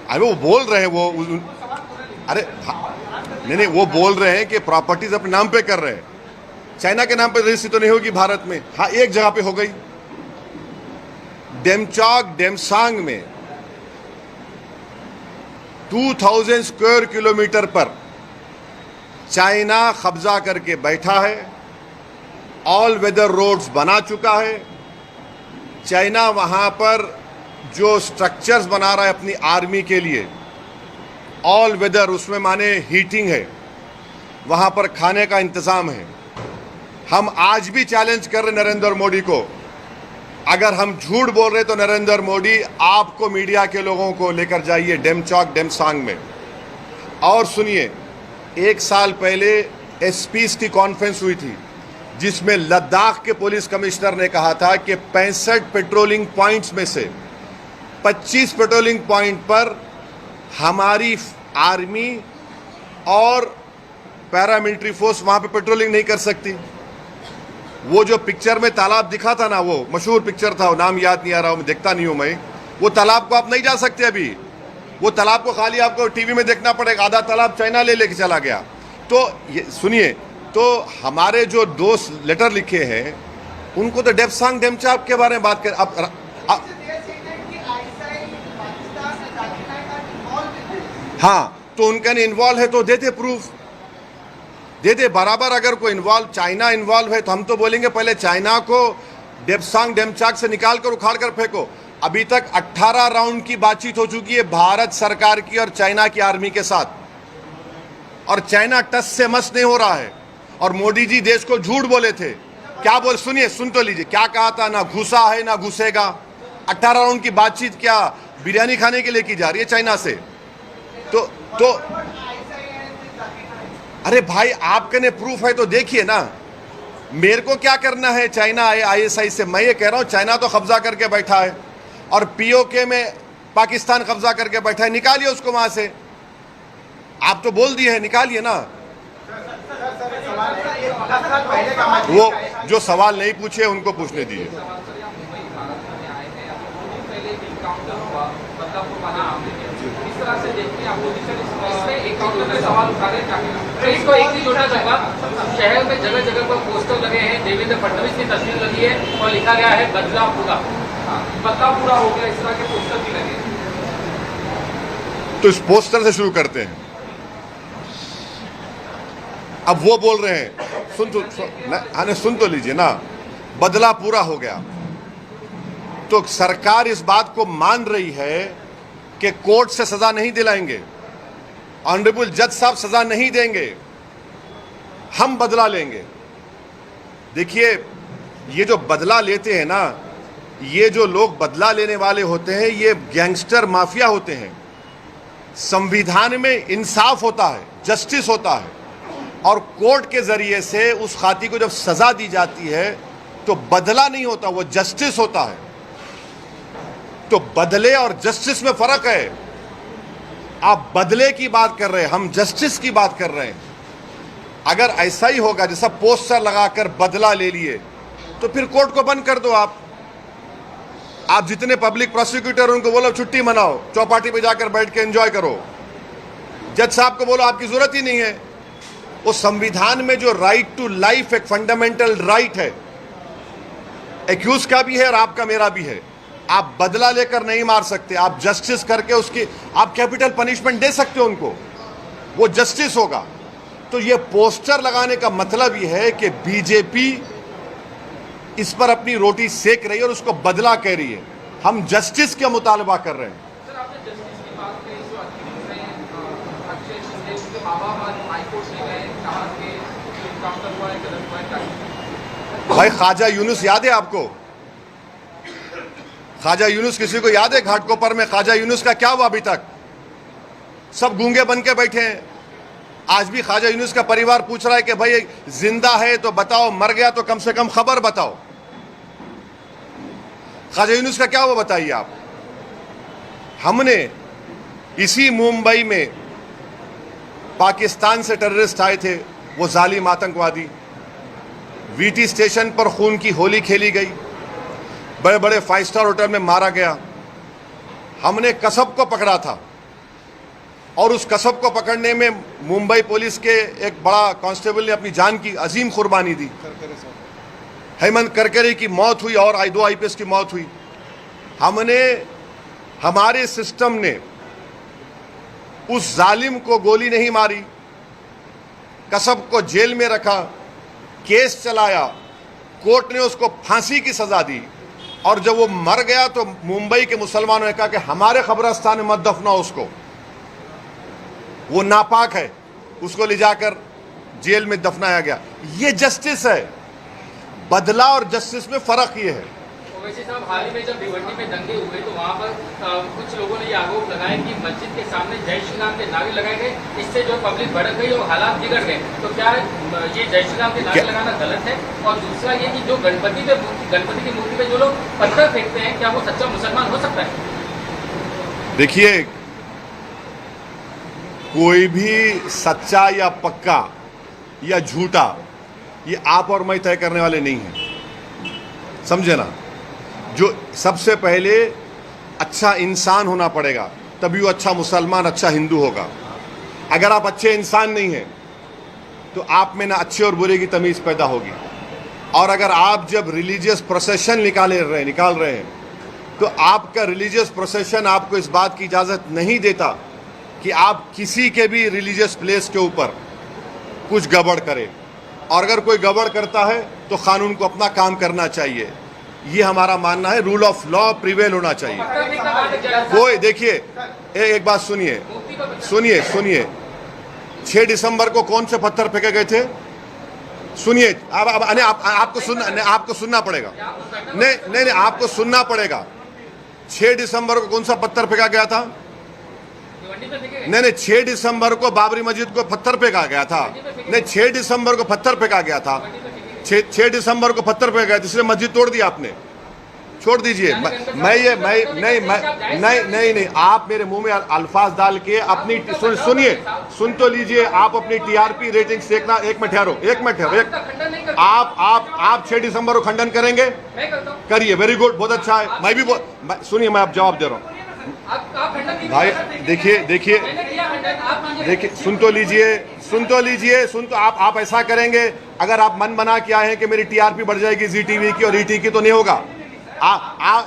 अरे वो बोल रहे हैं वो, अरे नहीं, वो बोल रहे हैं कि प्रॉपर्टीज अपने नाम पे कर रहे हैं, चाइना के नाम पे रजिस्ट्री तो नहीं होगी भारत में। हाँ, एक जगह पे हो गई, डेमचौक डेमसांग में 2000 स्क्वायर किलोमीटर पर चाइना कब्जा करके बैठा है, ऑल वेदर रोड्स बना चुका है। चाइना वहां पर जो स्ट्रक्चर्स बना रहा है अपनी आर्मी के लिए, ऑल वेदर, उसमें माने हीटिंग है, वहां पर खाने का इंतजाम है। हम आज भी चैलेंज कर रहे नरेंद्र मोदी को, अगर हम झूठ बोल रहे तो नरेंद्र मोदी आपको, मीडिया के लोगों को लेकर जाइए डेमचौक डेमसांग में और सुनिए। 1 साल पहले एसपीज की कॉन्फ्रेंस हुई थी जिसमें लद्दाख के पुलिस कमिश्नर ने कहा था कि 65 पेट्रोलिंग पॉइंट्स में से 25 पेट्रोलिंग पॉइंट पर हमारी आर्मी और पैरामिलिट्री फोर्स वहां पे पेट्रोलिंग नहीं कर सकती। वो जो पिक्चर में तालाब दिखा था ना, वो मशहूर पिक्चर था, वो नाम याद नहीं आ रहा, मैं देखता नहीं हूं मैं, वो तालाब को आप नहीं जा सकते अभी। वो तालाब को खाली आपको टीवी में देखना पड़ेगा, आधा तालाब चाइना ले लेके चला गया। तो ये सुनिए, तो हमारे जो दोस्त लेटर लिखे हैं उनको तो डेमसांग डेमचौक के बारे में बात कर। अब हाँ, तो उनका इन्वॉल्व है तो देते प्रूफ, देते बराबर। अगर कोई इन्वॉल्व, चाइना इन्वॉल्व है तो हम तो बोलेंगे पहले चाइना को डेमसांग डेमचौक से निकाल कर उखाड़ कर फेंको। अभी तक 18 राउंड की बातचीत हो चुकी है भारत सरकार की और चाइना की आर्मी के साथ, और चाइना टस से मस नहीं हो रहा है। और मोदी जी देश को झूठ बोले थे, क्या बोल, सुनिए, सुन तो लीजिए, क्या कहा था, ना घुसा है ना घुसेगा। 18 राउंड की बातचीत क्या बिरयानी खाने के लिए की जा रही है चाइना से? तो अरे भाई, आपके ने प्रूफ है तो देखिए ना, मेरे को क्या करना है चाइना ISI से? मैं ये कह रहा हूं चाइना तो कब्जा करके बैठा है और POK में पाकिस्तान कब्जा करके बैठा है, निकालिए उसको वहां से। आप तो बोल दिए हैं, निकालिए ना। वो जो सवाल नहीं पूछे उनको पूछने दीजिए। इसको एक ही जोड़ना चाहूंगा, शहर में जगह जगह पर पोस्टर लगे हैं, देवेंद्र फडणवीस की तस्वीर लगी है और लिखा गया है बदलापुरा। बदलापुरा हो गया, इस तरह के पोस्टर भी लगे। तो इस पोस्टर से शुरू करते हैं। अब वो बोल रहे हैं, सुन तो लीजिए ना, बदला पूरा हो गया। तो सरकार इस बात को मान रही है कि कोर्ट से सजा नहीं दिलाएंगे, ऑनरेबल जज साहब सजा नहीं देंगे, हम बदला लेंगे। देखिए, ये जो बदला लेते हैं ना, ये जो लोग बदला लेने वाले होते हैं, ये गैंगस्टर माफिया होते हैं। संविधान में इंसाफ होता है, जस्टिस होता है, और कोर्ट के जरिए से उस खाती को जब सजा दी जाती है तो बदला नहीं होता, वो जस्टिस होता है। तो बदले और जस्टिस में फर्क है। आप बदले की बात कर रहे हैं, हम जस्टिस की बात कर रहे हैं। अगर ऐसा ही होगा जैसा पोस्टर लगाकर बदला ले लिए तो फिर कोर्ट को बंद कर दो। आप जितने पब्लिक प्रोसिक्यूटर उनको बोलो छुट्टी मनाओ, चौपाटी पे जाकर बैठ के एंजॉय करो। जज साहब को बोलो आपकी जरूरत ही नहीं है। वो संविधान में जो राइट टू लाइफ एक फंडामेंटल राइट है, एक्यूज का भी है और आपका मेरा भी है। आप बदला लेकर नहीं मार सकते, आप जस्टिस करके उसकी आप कैपिटल पनिशमेंट दे सकते हो उनको, वो जस्टिस होगा। तो ये पोस्टर लगाने का मतलब ये है कि बीजेपी इस पर अपनी रोटी सेक रही है और उसको बदला कह रही है। हम जस्टिस का मुतालबा कर रहे हैं। सर, आपने जस्टिस की बात कही, जो अक्षय शिंदे उनके बाबा हाईकोर्ट में गए, कहा कि जो इनकाउंटर हुआ है गलत हुआ है। भाई ख्वाजा यूनुस याद है आपको? ख्वाजा यूनुस किसी को याद है? घाटकोपर में ख्वाजा यूनुस का क्या हुआ? अभी तक सब गूंगे बन के बैठे हैं। आज भी ख्वाजा यूनुस का परिवार पूछ रहा है कि भाई जिंदा है तो बताओ, मर गया तो कम से कम खबर बताओ। ख्वाजा यूनुस का क्या हुआ बताइए आप। हमने इसी मुंबई में पाकिस्तान से टेररिस्ट आए थे, वो जालिम आतंकवादी, वीटी स्टेशन पर खून की होली खेली गई, बड़े बड़े 5 स्टार होटल में मारा गया। हमने कसब को पकड़ा था और उस कसब को पकड़ने में मुंबई पुलिस के एक बड़ा कांस्टेबल ने अपनी जान की अजीम कुर्बानी दी। हेमंत करकरे की मौत हुई और 2 IPS की मौत हुई। हमारे सिस्टम ने उस जालिम को गोली नहीं मारी, कसब को जेल में रखा, केस चलाया, कोर्ट ने उसको फांसी की सजा दी और जब वो मर गया तो मुंबई के मुसलमानों ने कहा कि हमारे कब्रिस्तान में मत दफनाओ उसको, वो नापाक है, उसको ले जाकर जेल में दफनाया गया। ये जस्टिस है। बदला और जस्टिस में फर्क ये है। वैसे साहब, हाल ही में जब भिवंडी में दंगे हुए तो वहाँ पर कुछ लोगों ने ये आरोप लगाया कि मस्जिद के सामने जय श्री राम के नारे लगाए गए, इससे जो पब्लिक भड़क गई और हालात बिगड़ गए। तो क्या ये जय श्री राम के नारे लगाना गलत है? और दूसरा ये कि जो गणपति की मूर्ति पे जो लोग पत्थर फेंकते हैं, क्या वो सच्चा मुसलमान हो सकता है? देखिए, कोई भी सच्चा या पक्का या झूठा ये आप और मैं तय करने वाले नहीं हैं, समझे ना। जो सबसे पहले अच्छा इंसान होना पड़ेगा, तभी वो अच्छा मुसलमान, अच्छा हिंदू होगा। अगर आप अच्छे इंसान नहीं हैं तो आप में ना अच्छे और बुरे की तमीज़ पैदा होगी। और अगर आप जब रिलीजियस प्रोसेशन निकाल रहे हैं तो आपका रिलीजियस प्रोसेशन आपको इस बात की इजाज़त नहीं देता कि आप किसी के भी रिलीजियस प्लेस के ऊपर कुछ गड़बड़ करें। और अगर कोई गड़बड़ करता है तो कानून को अपना काम करना चाहिए। ये हमारा मानना है। रूल ऑफ लॉ प्रिवेल होना चाहिए। कोई देखिए, एक बात सुनिए 6 दिसंबर को कौन से पत्थर फेंके गए थे? सुनिए, आपको सुनना पड़ेगा। नहीं, आपको सुनना पड़ेगा। 6 दिसंबर को कौन सा पत्थर फेंका गया था? नहीं, 6 दिसंबर को बाबरी मस्जिद को पत्थर फेंका गया था। नहीं, 6 दिसंबर को पत्थर फेंका गया था। 6 दिसंबर को पत्थर फेंका गया, इसलिए मस्जिद तोड़ दी आपने। छोड़ दीजिए। नहीं, आप मेरे मुंह में अल्फाज डाल के अपनी सुन तो लीजिए। आप अपनी TRP रेटिंग देखना। एक मिनट ठहरो। आप 6 दिसंबर को खंडन करेंगे? करिए, वेरी गुड, बहुत अच्छा है। मैं भी सुनिए, मैं आप जवाब दे रहा हूँ भाई। देखिए, सुन तो लीजिए। आप ऐसा करेंगे, अगर आप मन बना के आए हैं कि मेरी TRP बढ़ जाएगी ZTV की और ET की, तो नहीं होगा।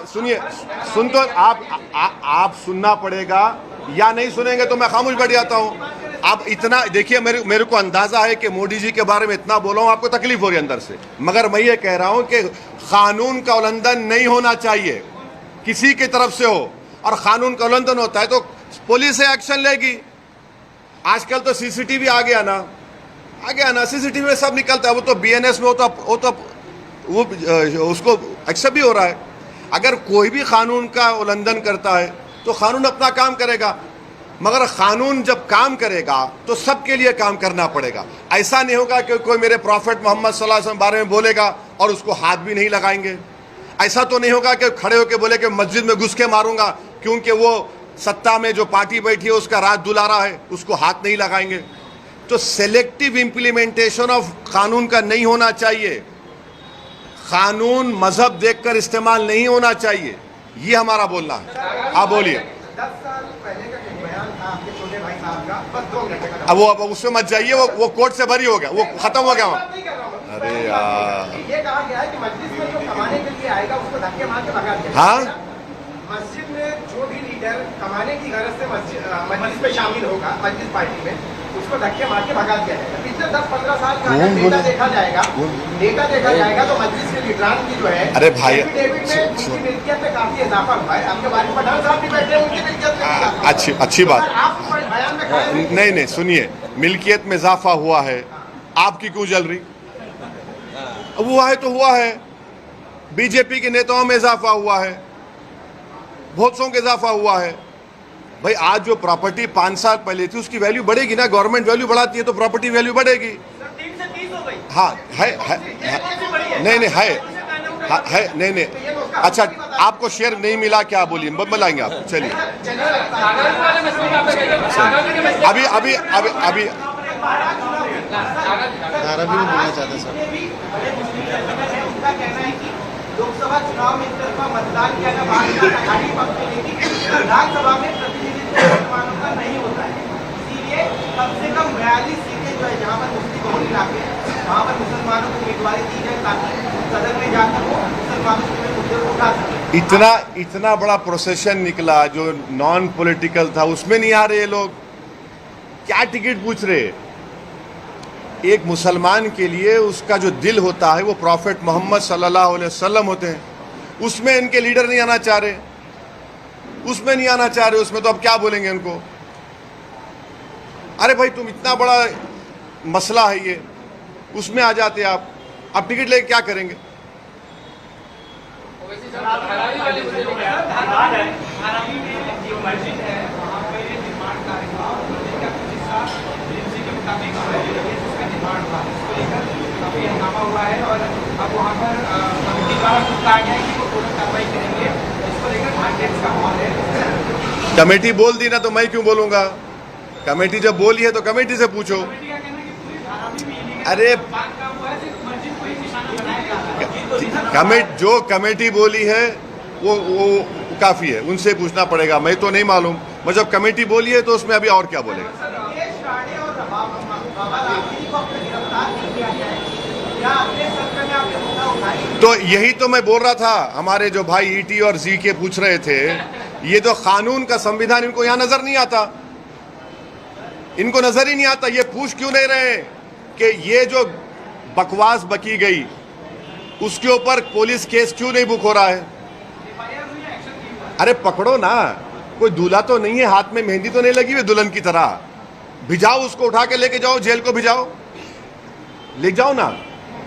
सुनिए, आप सुनना पड़ेगा, या नहीं सुनेंगे तो मैं खामोश बैठ जाता हूँ। आप इतना देखिए, मेरे को अंदाजा है कि मोदी जी के बारे में इतना बोला हूँ, आपको तकलीफ हो रही है अंदर से, मगर मैं ये कह रहा हूँ कि कानून का उल्लंघन नहीं होना चाहिए, किसी की तरफ से हो। और कानून का उल्लंघन होता है तो पुलिस एक्शन लेगी। आजकल तो CCTV आ गया ना, CCTV में सब निकलता है। वो तो BNS में वो उसको एक्सेप्ट भी हो रहा है। अगर कोई भी कानून का उल्लंघन करता है तो कानून अपना काम करेगा। मगर कानून जब काम करेगा तो सबके लिए काम करना पड़ेगा। ऐसा नहीं होगा कि कोई मेरे प्रॉफेट मोहम्मद सल्लल्लाहु अलैहि वसल्लम बारे में बोलेगा और उसको हाथ भी नहीं लगाएंगे। ऐसा तो नहीं होगा कि खड़े होकर बोले कि मस्जिद में घुस के मारूंगा क्योंकि वो सत्ता में जो पार्टी बैठी है उसका राज दुलारा है, उसको हाथ नहीं लगाएंगे। तो सेलेक्टिव इंप्लीमेंटेशन ऑफ कानून का नहीं होना चाहिए। कानून मजहब देखकर इस्तेमाल नहीं होना चाहिए, ये हमारा बोलना है। आप बोलिए। 10 साल पहले का जो बयान था आपके छोटे भाई साहब का, बस 2 मिनट का। अब वो उसमें मत जाइए, वो कोर्ट से भरी हो गया, वो खत्म हो गया। बात नहीं कर रहा हूं। अरे यार, ये कहा गया है कि मस्जिद में जो कमाने के लिए आएगा उसको धक्के मार के भगा दिया। हाँ? मस्जिद में जो भी लीडर कमाने की गरज से मस्जिद में शामिल होगा, मस्जिद पार्टी में, उसको धक्के मार के भगा दिया जाएगा। पिछले 10-15 साल का डेटा देखा जाएगा तो मस्जिद के लीडरान की जो है, अरे भाई, एफिडेविट में उनकी मिल्कियत में काफी इजाफा हुआ है। आपके वारिस पठान साहब भी बैठे हैं, उनकी मिल्कियत में इजाफा हुआ है। अच्छी बात। सर, आप बयान में कहा है नहीं सुनिए, मिल्कियत में इजाफा हुआ है, आपकी क्यों जल रही? हुआ है तो हुआ है। बीजेपी के नेताओं में इजाफा हुआ है, बहुत सौ का इजाफा हुआ है। भाई आज जो प्रॉपर्टी 5 साल पहले थी उसकी वैल्यू बढ़ेगी ना, गवर्नमेंट वैल्यू बढ़ाती है तो प्रॉपर्टी वैल्यू बढ़ेगी। 3 से 30 हो गई। हाँ है नहीं है नहीं। अच्छा, आपको शेयर नहीं मिला क्या? बोलिए, बताएंगे आप। चलिए नागालैंड वाले मसले में आपका क्या कहना है? नागालैंड के मसले अभी अरबी में बोलना चाहते सर। उनका कहना है कि लोकसभा चुनाव में एकतरफा मतदान किया गया, भारतीय आघाड़ी पक्ष में, लेकिन विधानसभा में प्रतिनिधित्व मुसलमानों का नहीं होता है। इसीलिए कम से कम 42 सीटें जो है जहाँ पर मुस्लिम बहुल इलाके हैं वहाँ पर मुसलमानों को उम्मीदवारी दी जाए ताकि सदन में जाकर वो मुसलमानों के मुद्दे को उठा सके। इतना बड़ा प्रोसेशन निकला जो नॉन पॉलिटिकल था, उसमें नहीं आ रहे ये लोग। क्या टिकट पूछ रहे? एक मुसलमान के लिए उसका जो दिल होता है वो प्रॉफेट मोहम्मद सल्लल्लाहु अलैहि वसल्लम होते हैं, उसमें इनके लीडर नहीं आना चाह रहे, उसमें तो अब क्या बोलेंगे इनको? अरे भाई तुम इतना बड़ा मसला है ये, उसमें आ जाते आप टिकट लेके क्या करेंगे? वैसे सर धारावी वाले मुद्दे में क्या? धारावी में जो मस्जिद है वहाँ पे निर्माण कार्य हुआ और मस्जिद का कुछ हिस्सा एजेंसी के मुताबिक उसका निर्माण हुआ, इसको लेकर काफी हंगामा हुआ है और अब वहाँ पर कमेटी द्वारा कुछ कहा गया है कि वो तुरंत कार्रवाई करेंगे। इसको लेकर मार्केट का माहौल है। कमेटी बोल दी ना तो मैं क्यों बोलूंगा? कमेटी जब बोली है तो कमेटी से पूछो। कमेटी का कहना है कि पूरी धारावी में इलीगल अरे बांधकाम हुआ है, सिर्फ मस्जिद को ही निशाना बनाया जा रहा है। जो कमेटी बोली है वो काफी है, उनसे पूछना पड़ेगा, मैं तो नहीं मालूम। मैं जब कमेटी बोली है तो उसमें अभी और क्या बोलेगा? राकेश राणे और बाबा रामगिरी को अपने गिरफ्तार नहीं किया गया है, क्या अगले सत्र में आपने मुद्दा उठाई? तो यही तो मैं बोल रहा था, हमारे जो भाई ईटी और जी के पूछ रहे थे, ये तो कानून का संविधान इनको यहाँ नजर नहीं आता, इनको नजर ही नहीं आता। ये पूछ क्यों नहीं रहे कि ये जो बकवास बकी गई उसके ऊपर पुलिस केस क्यों नहीं बुक हो रहा है? अरे पकड़ो ना, कोई दूल्हा तो नहीं है, हाथ में मेहंदी तो नहीं लगी हुई दुल्हन की तरह, भिजाओ उसको, उठा के लेके जाओ, जेल को भिजाओ, ले जाओ ना।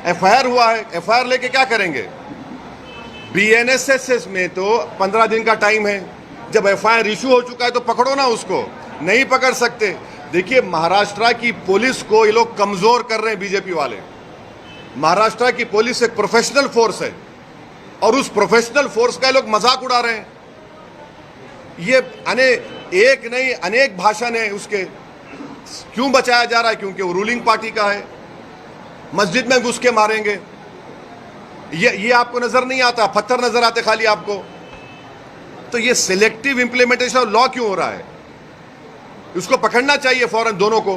एफआईआर हुआ है, एफआईआर लेके क्या करेंगे? बीएनएसएस में तो 15 दिन का टाइम है, जब एफआईआर इशू हो चुका है तो पकड़ो ना उसको, नहीं पकड़ सकते। देखिए महाराष्ट्र की पुलिस को ये लोग कमजोर कर रहे हैं बीजेपी वाले। महाराष्ट्र की पुलिस एक प्रोफेशनल फोर्स है और उस प्रोफेशनल फोर्स का ये लोग मजाक उड़ा रहे हैं। ये एक नहीं अनेक भाषण है उसके, क्यों बचाया जा रहा है? क्योंकि वो रूलिंग पार्टी का है। मस्जिद में घुस के मारेंगे, ये आपको नजर नहीं आता, पत्थर नजर आते खाली आपको। तो ये सिलेक्टिव इंप्लीमेंटेशन ऑफ लॉ क्यों हो रहा है? उसको पकड़ना चाहिए फौरन दोनों को,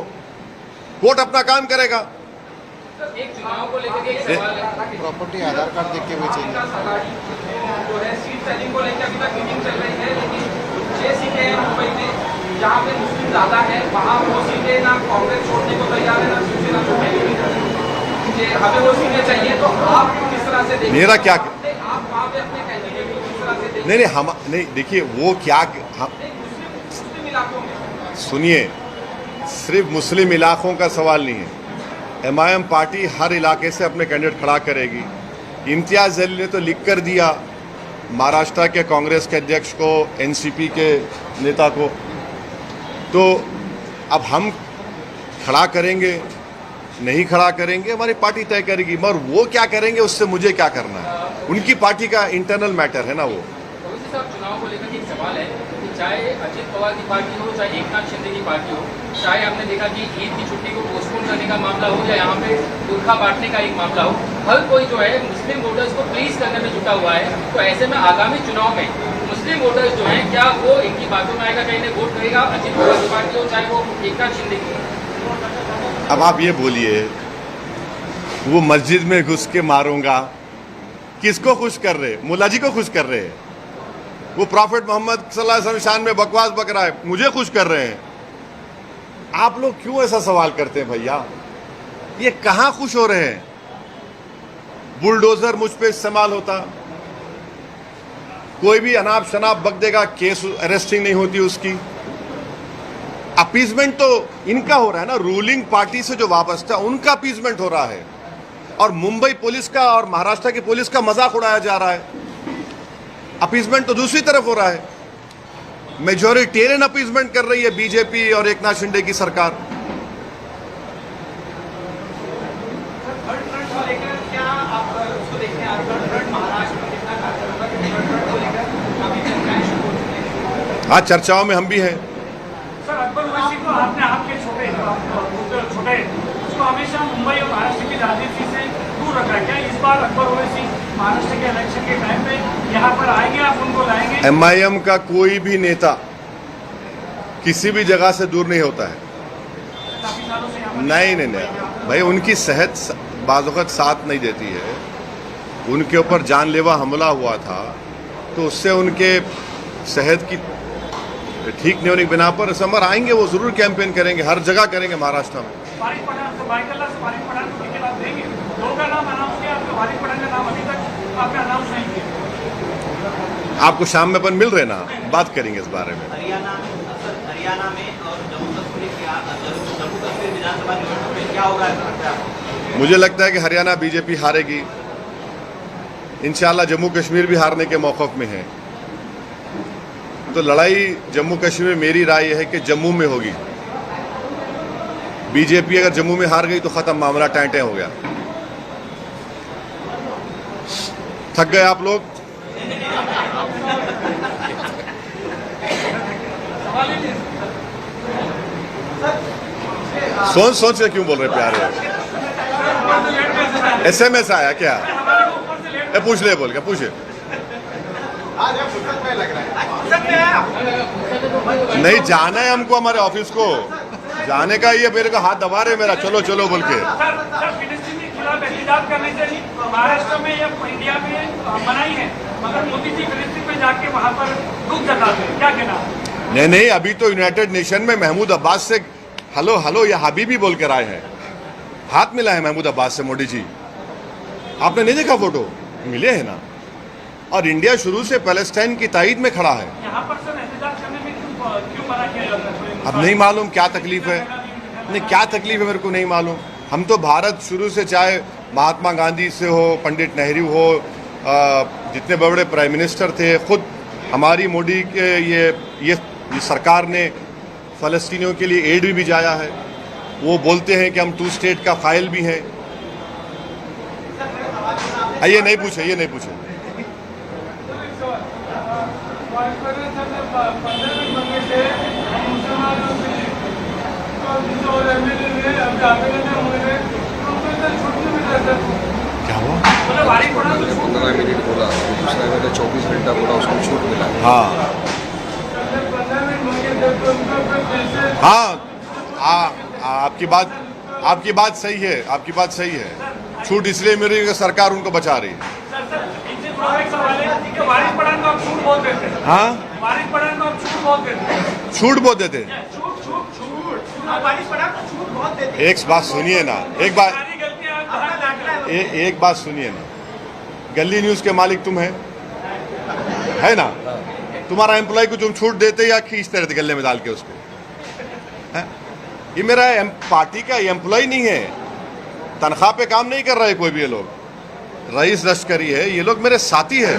कोर्ट अपना काम करेगा। एक चुनाव को लेकर के एक सवाल है। प्रॉपर्टी आधार कार्ड देख के हुए चाहिए। जो है सीट सेलिंग को लेकर अभी तक मीटिंग चल रही है, लेकिन 6 सीटें हैं मुंबई में जहाँ पे मुस्लिम ज्यादा है, वहाँ वो सीटें ना कांग्रेस छोड़ने को तैयार है ना शिवसेना छोड़ने को तैयार है। हमें वो सीटें चाहिए, तो आप किस तरह से देखते? मेरा क्या, आप वहाँ पे अपने कैंडिडेट को किस तरह से देखते? नहीं देखिए वो क्या, मुस्लिम इलाकों में सुनिए, सिर्फ मुस्लिम इलाकों का सवाल नहीं है। एमआईएम पार्टी हर इलाके से अपने कैंडिडेट खड़ा करेगी। इम्तियाज जलील ने तो लिख कर दिया महाराष्ट्र के कांग्रेस के अध्यक्ष को, एनसीपी के नेता को, तो अब हम खड़ा करेंगे नहीं खड़ा करेंगे, हमारी पार्टी तय करेगी, मगर वो क्या करेंगे उससे मुझे क्या करना है, उनकी पार्टी का इंटरनल मैटर है ना वो। ओवैसी साहब, चुनाव को लेकर एक सवाल है कि चाहे अजित पवार की पार्टी हो, चाहे एकनाथ शिंदे की पार्टी हो, चाहे आपने देखा कि ईद की छुट्टी को पोस्टपोन करने का मामला हो या यहाँ पे बुरखा बांटने का एक मामला हो, हर कोई जो है मुस्लिम वोटर्स को प्लीज करने में जुटा हुआ है। तो ऐसे में आगामी चुनाव में मुस्लिम वोटर्स जो हैं, क्या वो इनकी बातों में आएगा, कहीं वोट करेगा अजित पवार की पार्टी हो चाहे वो एकनाथ शिंदे की? अब आप ये बोलिए, वो मस्जिद में घुस के मारूंगा, किसको खुश कर रहे? मुल्ला जी को खुश कर रहे हैं। वो प्रॉफेट मोहम्मद सल्लल्लाहु अलैहि वसल्लम शान में बकवास बक रहा है, मुझे खुश कर रहे हैं। आप लोग क्यों ऐसा सवाल करते हैं भैया? ये कहां खुश हो रहे हैं? बुलडोजर मुझ पे इस्तेमाल होता, कोई भी अनाप शनाप बक देगा, केस अरेस्टिंग नहीं होती उसकी। अपीजमेंट तो इनका हो रहा है ना, रूलिंग पार्टी से जो वापस था उनका अपीजमेंट हो रहा है, और मुंबई पुलिस का और महाराष्ट्र की पुलिस का मजाक उड़ाया जा रहा है। अपीजमेंट तो दूसरी तरफ हो रहा है, मेजॉरिटेरियन अपीजमेंट कर रही है बीजेपी और एकनाथ शिंदे की सरकार। थर्ड फ्रंट को लेकर क्या आप उसको देखते हैं? थर्ड फ्रंट महाराष्ट्र में कितना कारगर होगा? थर्ड फ्रंट को लेकर काफी चर्चाएं शुरू हो चुकी हैं। हाँ, चर्चाओं में हम भी हैं। सर, अकबर ओवैसी को आपने आपके छोटे उसको हमेशा मुंबई और महाराष्ट्र की राजनीति से दूर रखा है। क्या इस बार अकबर ओवैसी महाराष्ट्र के इलेक्शन के टाइम पे यहाँ पर आएंगे, आप उनको लाएंगे? MIM का कोई भी नेता किसी भी जगह से दूर नहीं होता है। काफी सालों से यहाँ पर नहीं भाई, उनकी सेहत बाज़-औक़ात साथ नहीं देती है। उनके ऊपर जानलेवा हमला हुआ था, तो उससे उनके सेहत की ठीक नहीं होने की बिना पर समर आएंगे, वो जरूर कैंपेन करेंगे, हर जगह करेंगे महाराष्ट्र में। फारिक पठान से बाइकल्ला से फारिक पठान को टिकट आप देंगे? दो का नाम अनाउंस किया, आपने फारिक पठान का नाम अभी तक आपने अनाउंस नहीं किया। आपको शाम में अपन मिल रहे ना, बात करेंगे इस बारे में। हरियाणा में और जम्मू कश्मीर विधानसभा चुनाव में क्या होगा लगता है? मुझे लगता है कि हरियाणा बीजेपी हारेगी, इंशाल्लाह जम्मू कश्मीर भी हारने के मौक़िफ़ में है। तो लड़ाई जम्मू कश्मीर में मेरी राय है कि जम्मू में होगी। बीजेपी अगर जम्मू में हार गई तो खत्म, मामला टाइटें हो गया। थक गए आप लोग? सोच सोच के क्यों बोल रहे प्यारे? SMS आया क्या? पूछ ले, बोल के पूछे। नहीं, जाना है हमको हमारे ऑफिस को, जाने का ही है। मेरे को हाथ दबा रहे मेरा, चलो चलो बोल के। सर, फिलिस्तीन के खिलाफ एहतजाज करने से महाराष्ट्र में या इंडिया में मनाही है, मगर मोदी जी फिलिस्तीन में जाके वहाँ पर दुख जताते हैं, क्या कहना? नहीं, अभी तो यूनाइटेड नेशन में महमूद अब्बास से हेलो या हबीबी बोल कर आए हैं, हाथ मिला है महमूद अब्बास से मोदी जी। आपने नहीं देखा फोटो? मिले हैं ना। और इंडिया शुरू से पैलेस्टाइन की ताईद में खड़ा है। यहाँ पर सर एहतजाज करने में क्यों मना किया जाता है? अब नहीं मालूम क्या तकलीफ है, नहीं क्या तकलीफ है मेरे को नहीं मालूम। हम तो भारत शुरू से, चाहे महात्मा गांधी से हो, पंडित नेहरू हो, जितने बड़े बड़े प्राइम मिनिस्टर थे, खुद हमारी मोदी के ये सरकार ने फ़लस्तीनियों के लिए एड भी भिजाया है। वो बोलते हैं कि हम 2 स्टेट का फाइल भी हैं। ये नहीं पूछे, ये नहीं पूछे। क्या हुआ? 15 मिनट बोला, दूसरा मैंने 24 घंटा बोला, उसको छूट मिला। हाँ, आपकी बात सही है, आपकी बात सही है। छूट इसलिए मिल रही है कि सरकार उनको बचा रही है। हाँ, छूट बहुत देते। एक बात सुनिए ना, एक बात सुनिए ना, गली न्यूज के मालिक तुम है ना? तुम्हारा एम्प्लॉय को तुम छूट देते या खींचते रहते गले में डाल के उसको? ये मेरा पार्टी का एम्प्लॉय नहीं है, तनख्वाह पे काम नहीं कर रहा है कोई भी। ये लोग रईस लश्करी है, ये लोग मेरे साथी है,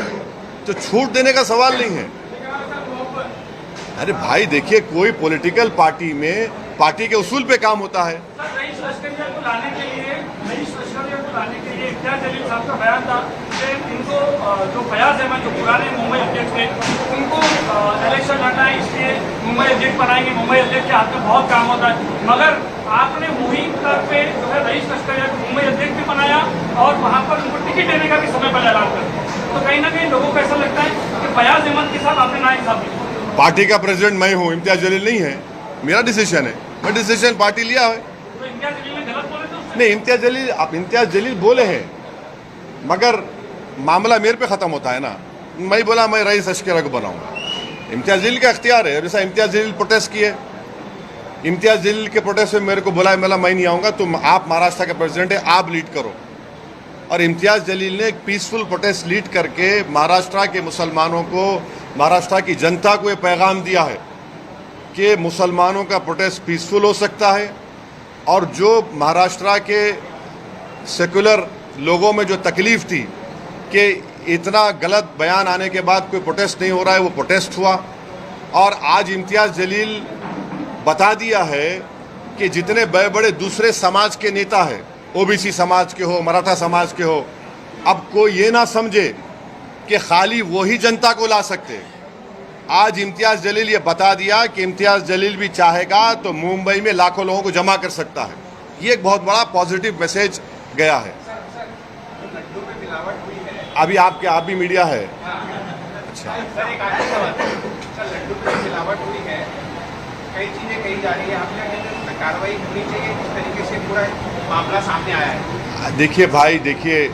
तो छूट देने का सवाल नहीं है। अरे भाई देखिए, कोई पॉलिटिकल पार्टी में पार्टी के उसूल पे काम होता है। सर रईस लश्करिया को लाने के लिए इम्तियाज जलील साहब का बयान था कि इनको जो फयाज अहमद जो पुराने मुंबई अध्यक्ष थे उनको इलेक्शन लड़ना है, इसलिए मुंबई अध्यक्ष बनाएंगे, मुंबई अध्यक्ष के हाथ में बहुत काम होता है। मगर आपने मुहिम तक पे जो है रईस लश्करिया को मुंबई अध्यक्ष भी बनाया और वहाँ पर उनको टिकट देने का भी समय पर ऐलान कर दिया। तो कहीं ना कहीं लोगों को ऐसा लगता है कि फयाज अहमद के साथ आपने नाइंसाफी की। पार्टी का प्रेसिडेंट मैं हूँ, इम्तियाज जलील नहीं है। मेरा डिसीजन है, मैं डिसीजन पार्टी लिया है। तो इम्तियाज जलील ने गलत बोले थे? नहीं, इम्तियाज जलील बोले हैं, मगर मामला मेरे पे ख़त्म होता है ना। मैं बोला मैं रईस लश्करिया को बनाऊंगा, इम्तियाज जलील का इख्तियार है। जैसा इम्तियाज जलील प्रोटेस्ट किए, इम्तियाज जलील के प्रोटेस्ट में मेरे को बुलाया, मैं नहीं आऊँगा, तुम आप महाराष्ट्र के प्रेसिडेंट है, आप लीड करो। और इम्तियाज जलील ने एक पीसफुल प्रोटेस्ट लीड करके महाराष्ट्र के मुसलमानों को, महाराष्ट्र की जनता को ये पैगाम दिया है कि मुसलमानों का प्रोटेस्ट पीसफुल हो सकता है, और जो महाराष्ट्र के सेकुलर लोगों में जो तकलीफ थी कि इतना गलत बयान आने के बाद कोई प्रोटेस्ट नहीं हो रहा है, वो प्रोटेस्ट हुआ। और आज इम्तियाज जलील बता दिया है कि जितने बड़े बड़े दूसरे समाज के नेता हैं, ओबीसी समाज के हो, मराठा समाज के हो, अब कोई ये ना समझे कि खाली वही जनता को ला सकते। आज इम्तियाज जलील ये बता दिया कि इम्तियाज जलील भी चाहेगा तो मुंबई में लाखों लोगों को जमा कर सकता है। ये एक बहुत बड़ा पॉजिटिव मैसेज गया है। अभी आप भी मीडिया है। अच्छा सर, एक आखिरी सवाल सर, लड्डू में मिलावट हुई है, कई चीजें कही जा रही है, आपने उस पर कार्रवाई होनी चाहिए, किस तरीके से पूरा मामला सामने आया है? देखिए भाई, देखिए,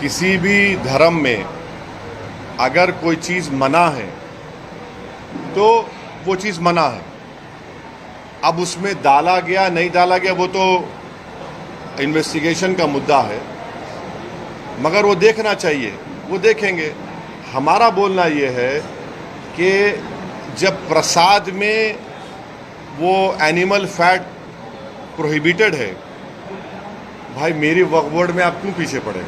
किसी भी धर्म में अगर कोई चीज़ मना है तो वो चीज़ मना है। अब उसमें डाला गया नहीं डाला गया वो तो इन्वेस्टिगेशन का मुद्दा है, मगर वो देखना चाहिए, वो देखेंगे। हमारा बोलना ये है कि जब प्रसाद में वो एनिमल फैट प्रोहिबिटेड है, भाई मेरी वक्फ बोर्ड में आप क्यों पीछे पड़े?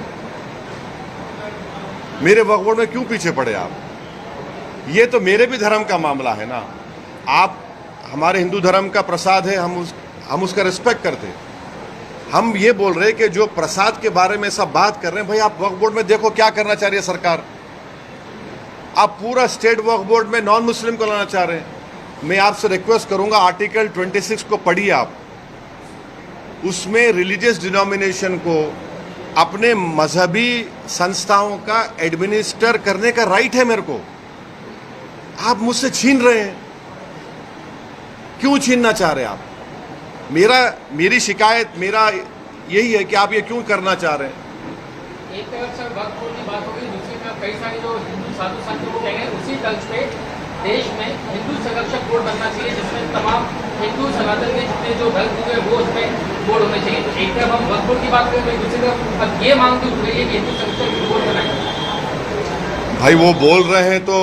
मेरे वक्फ बोर्ड में क्यों पीछे पड़े आप? ये तो मेरे भी धर्म का मामला है ना। आप हमारे हिंदू धर्म का प्रसाद है, हम उसका रिस्पेक्ट करते हैं। हम ये बोल रहे हैं कि जो प्रसाद के बारे में सब बात कर रहे हैं, भाई आप वक्फ बोर्ड में देखो क्या करना चाह रही है सरकार। आप पूरा स्टेट वक्फ बोर्ड में नॉन मुस्लिम को लाना चाह रहे हैं। मैं आपसे रिक्वेस्ट करूंगा, आर्टिकल 26 को पढ़िए आप। उसमें रिलीजियस डिनोमिनेशन को अपने मजहबी संस्थाओं का एडमिनिस्टर करने का राइट है मेरे को। आप मुझसे छीन रहे हैं, क्यों छीनना चाह रहे हैं आप? मेरी शिकायत मेरा यही है कि आप ये क्यों करना चाह रहे हैं? एक तरफ सर वक्फ बोर्ड की बात हो गई, दूसरी तरफ कई सारे जो हिंदू साधु संत लोग कह रहे हैं, उसी तर्ज पे देश में हिंदू संरक्षक बोर्ड बनना चाहिए, जिसमें तमाम हिंदू सनातन के जितने जो धर्म हुए वो उसमें बोर्ड होने चाहिए। तो एक तरफ हम वक्फ बोर्ड की बात करें, दूसरी तरफ अब ये मांग भी उठ रही है कि हिंदू संरक्षक बोर्ड बनाए। भाई वो बोल रहे हैं तो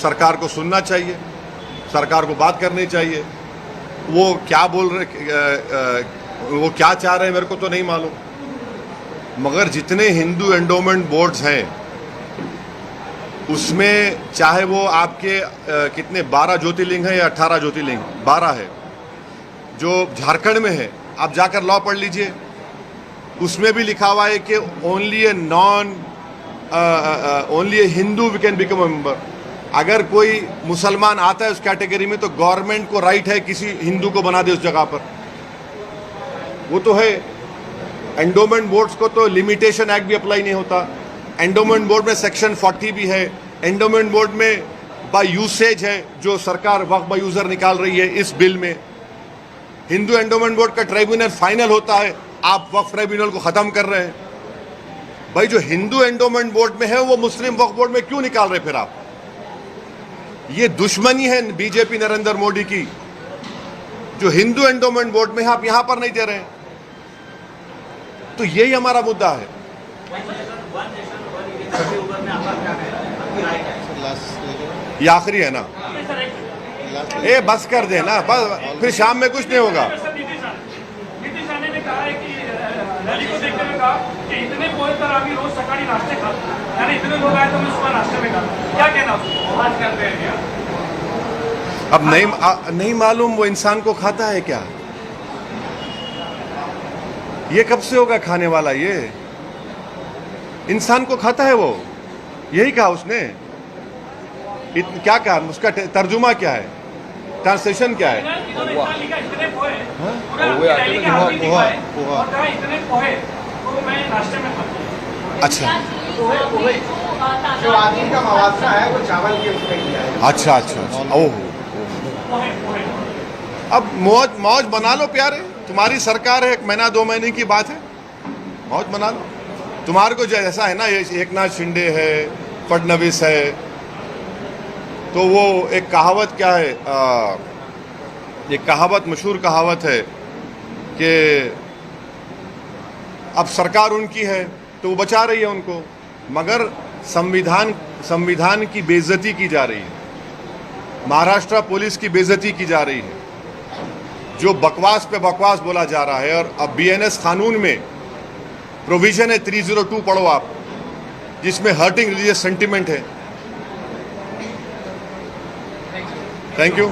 सरकार को सुनना चाहिए, सरकार को बात करनी चाहिए। वो क्या बोल रहे, वो क्या चाह रहे हैं मेरे को तो नहीं मालूम, मगर जितने हिंदू एंडोमेंट बोर्ड्स हैं उसमें चाहे वो आपके कितने 12 ज्योतिर्लिंग है या 18 ज्योतिर्लिंग, 12 है जो झारखंड में है। आप जाकर लॉ पढ़ लीजिए, उसमें भी लिखा हुआ है कि only a Hindu we can become a member. अगर कोई मुसलमान आता है उस कैटेगरी में तो गवर्नमेंट को राइट है किसी हिंदू को बना दे उस जगह पर, वो तो है। एंडोमेंट बोर्ड्स को तो लिमिटेशन एक्ट भी अप्लाई नहीं होता। एंडोमेंट बोर्ड में सेक्शन 40 भी है। एंडोमेंट बोर्ड में बाय यूसेज है जो सरकार वक्फ बाय यूजर निकाल रही है इस बिल में। हिंदू एंडोमेंट बोर्ड का ट्राइब्यूनल फाइनल होता है, आप वक्फ ट्राइब्यूनल को खत्म कर रहे हैं। भाई जो हिंदू एंडोमेंट बोर्ड में है वो मुस्लिम वक्फ बोर्ड में क्यों निकाल रहे फिर आप? ये दुश्मनी है बीजेपी नरेंद्र मोदी की। जो हिंदू एंडोमेंट बोर्ड में है आप यहां पर नहीं दे रहे हैं, तो यही हमारा मुद्दा है। ये आखिरी है ना, ए बस कर देना, बस फिर शाम में कुछ नहीं होगा। नीतीश राणे ने कहा है कि रैली को देखते हुए कहा कि इतने पोहे तर आम्ही रोज सकाळी नाश्ते खातो, यानी इतने लोग आए तो मैं सुबह नाश्ते में खाता। क्या कहना बात करते हैं? अब नहीं मालूम वो इंसान को खाता है क्या? ये कब से होगा खाने वाला? ये इंसान को खाता है वो, यही कहा उसने। क्या कहा? उसका तर्जुमा क्या है, ट्रांसलेशन क्या है? इन्होंने इतना लिखा, इतने पोहे, पूरा पोहे आटे दिल्ली में के आदमी लिखा है, पोहा। और कहा इतने पोहे तो मैं नाश्ते में खाता हूँ। अच्छा जो आदमी का मवासा है वो चावल के उसमें किया है। अच्छा अच्छा अच्छा, ओह। पोहे पोहे अब मौज मौज बना लो प्यारे, तुम्हारी सरकार है, 1 महीना 2 महीने की बात है, मौज बना लो। तुम्हारे को जैसा है ना, ये एकनाथ शिंदे है, फडणवीस है, तो वो एक कहावत क्या है, एक कहावत, मशहूर कहावत है कि अब सरकार उनकी है तो वो बचा रही है उनको, मगर संविधान की बेइज्जती की जा रही है, महाराष्ट्र पुलिस की बेइज्जती की जा रही है, जो बकवास पे बकवास बोला जा रहा है। और अब बीएनएस कानून में प्रोविजन है 302, पढ़ो आप, जिसमें हर्टिंग रिलीजियस सेंटिमेंट है। Thank you.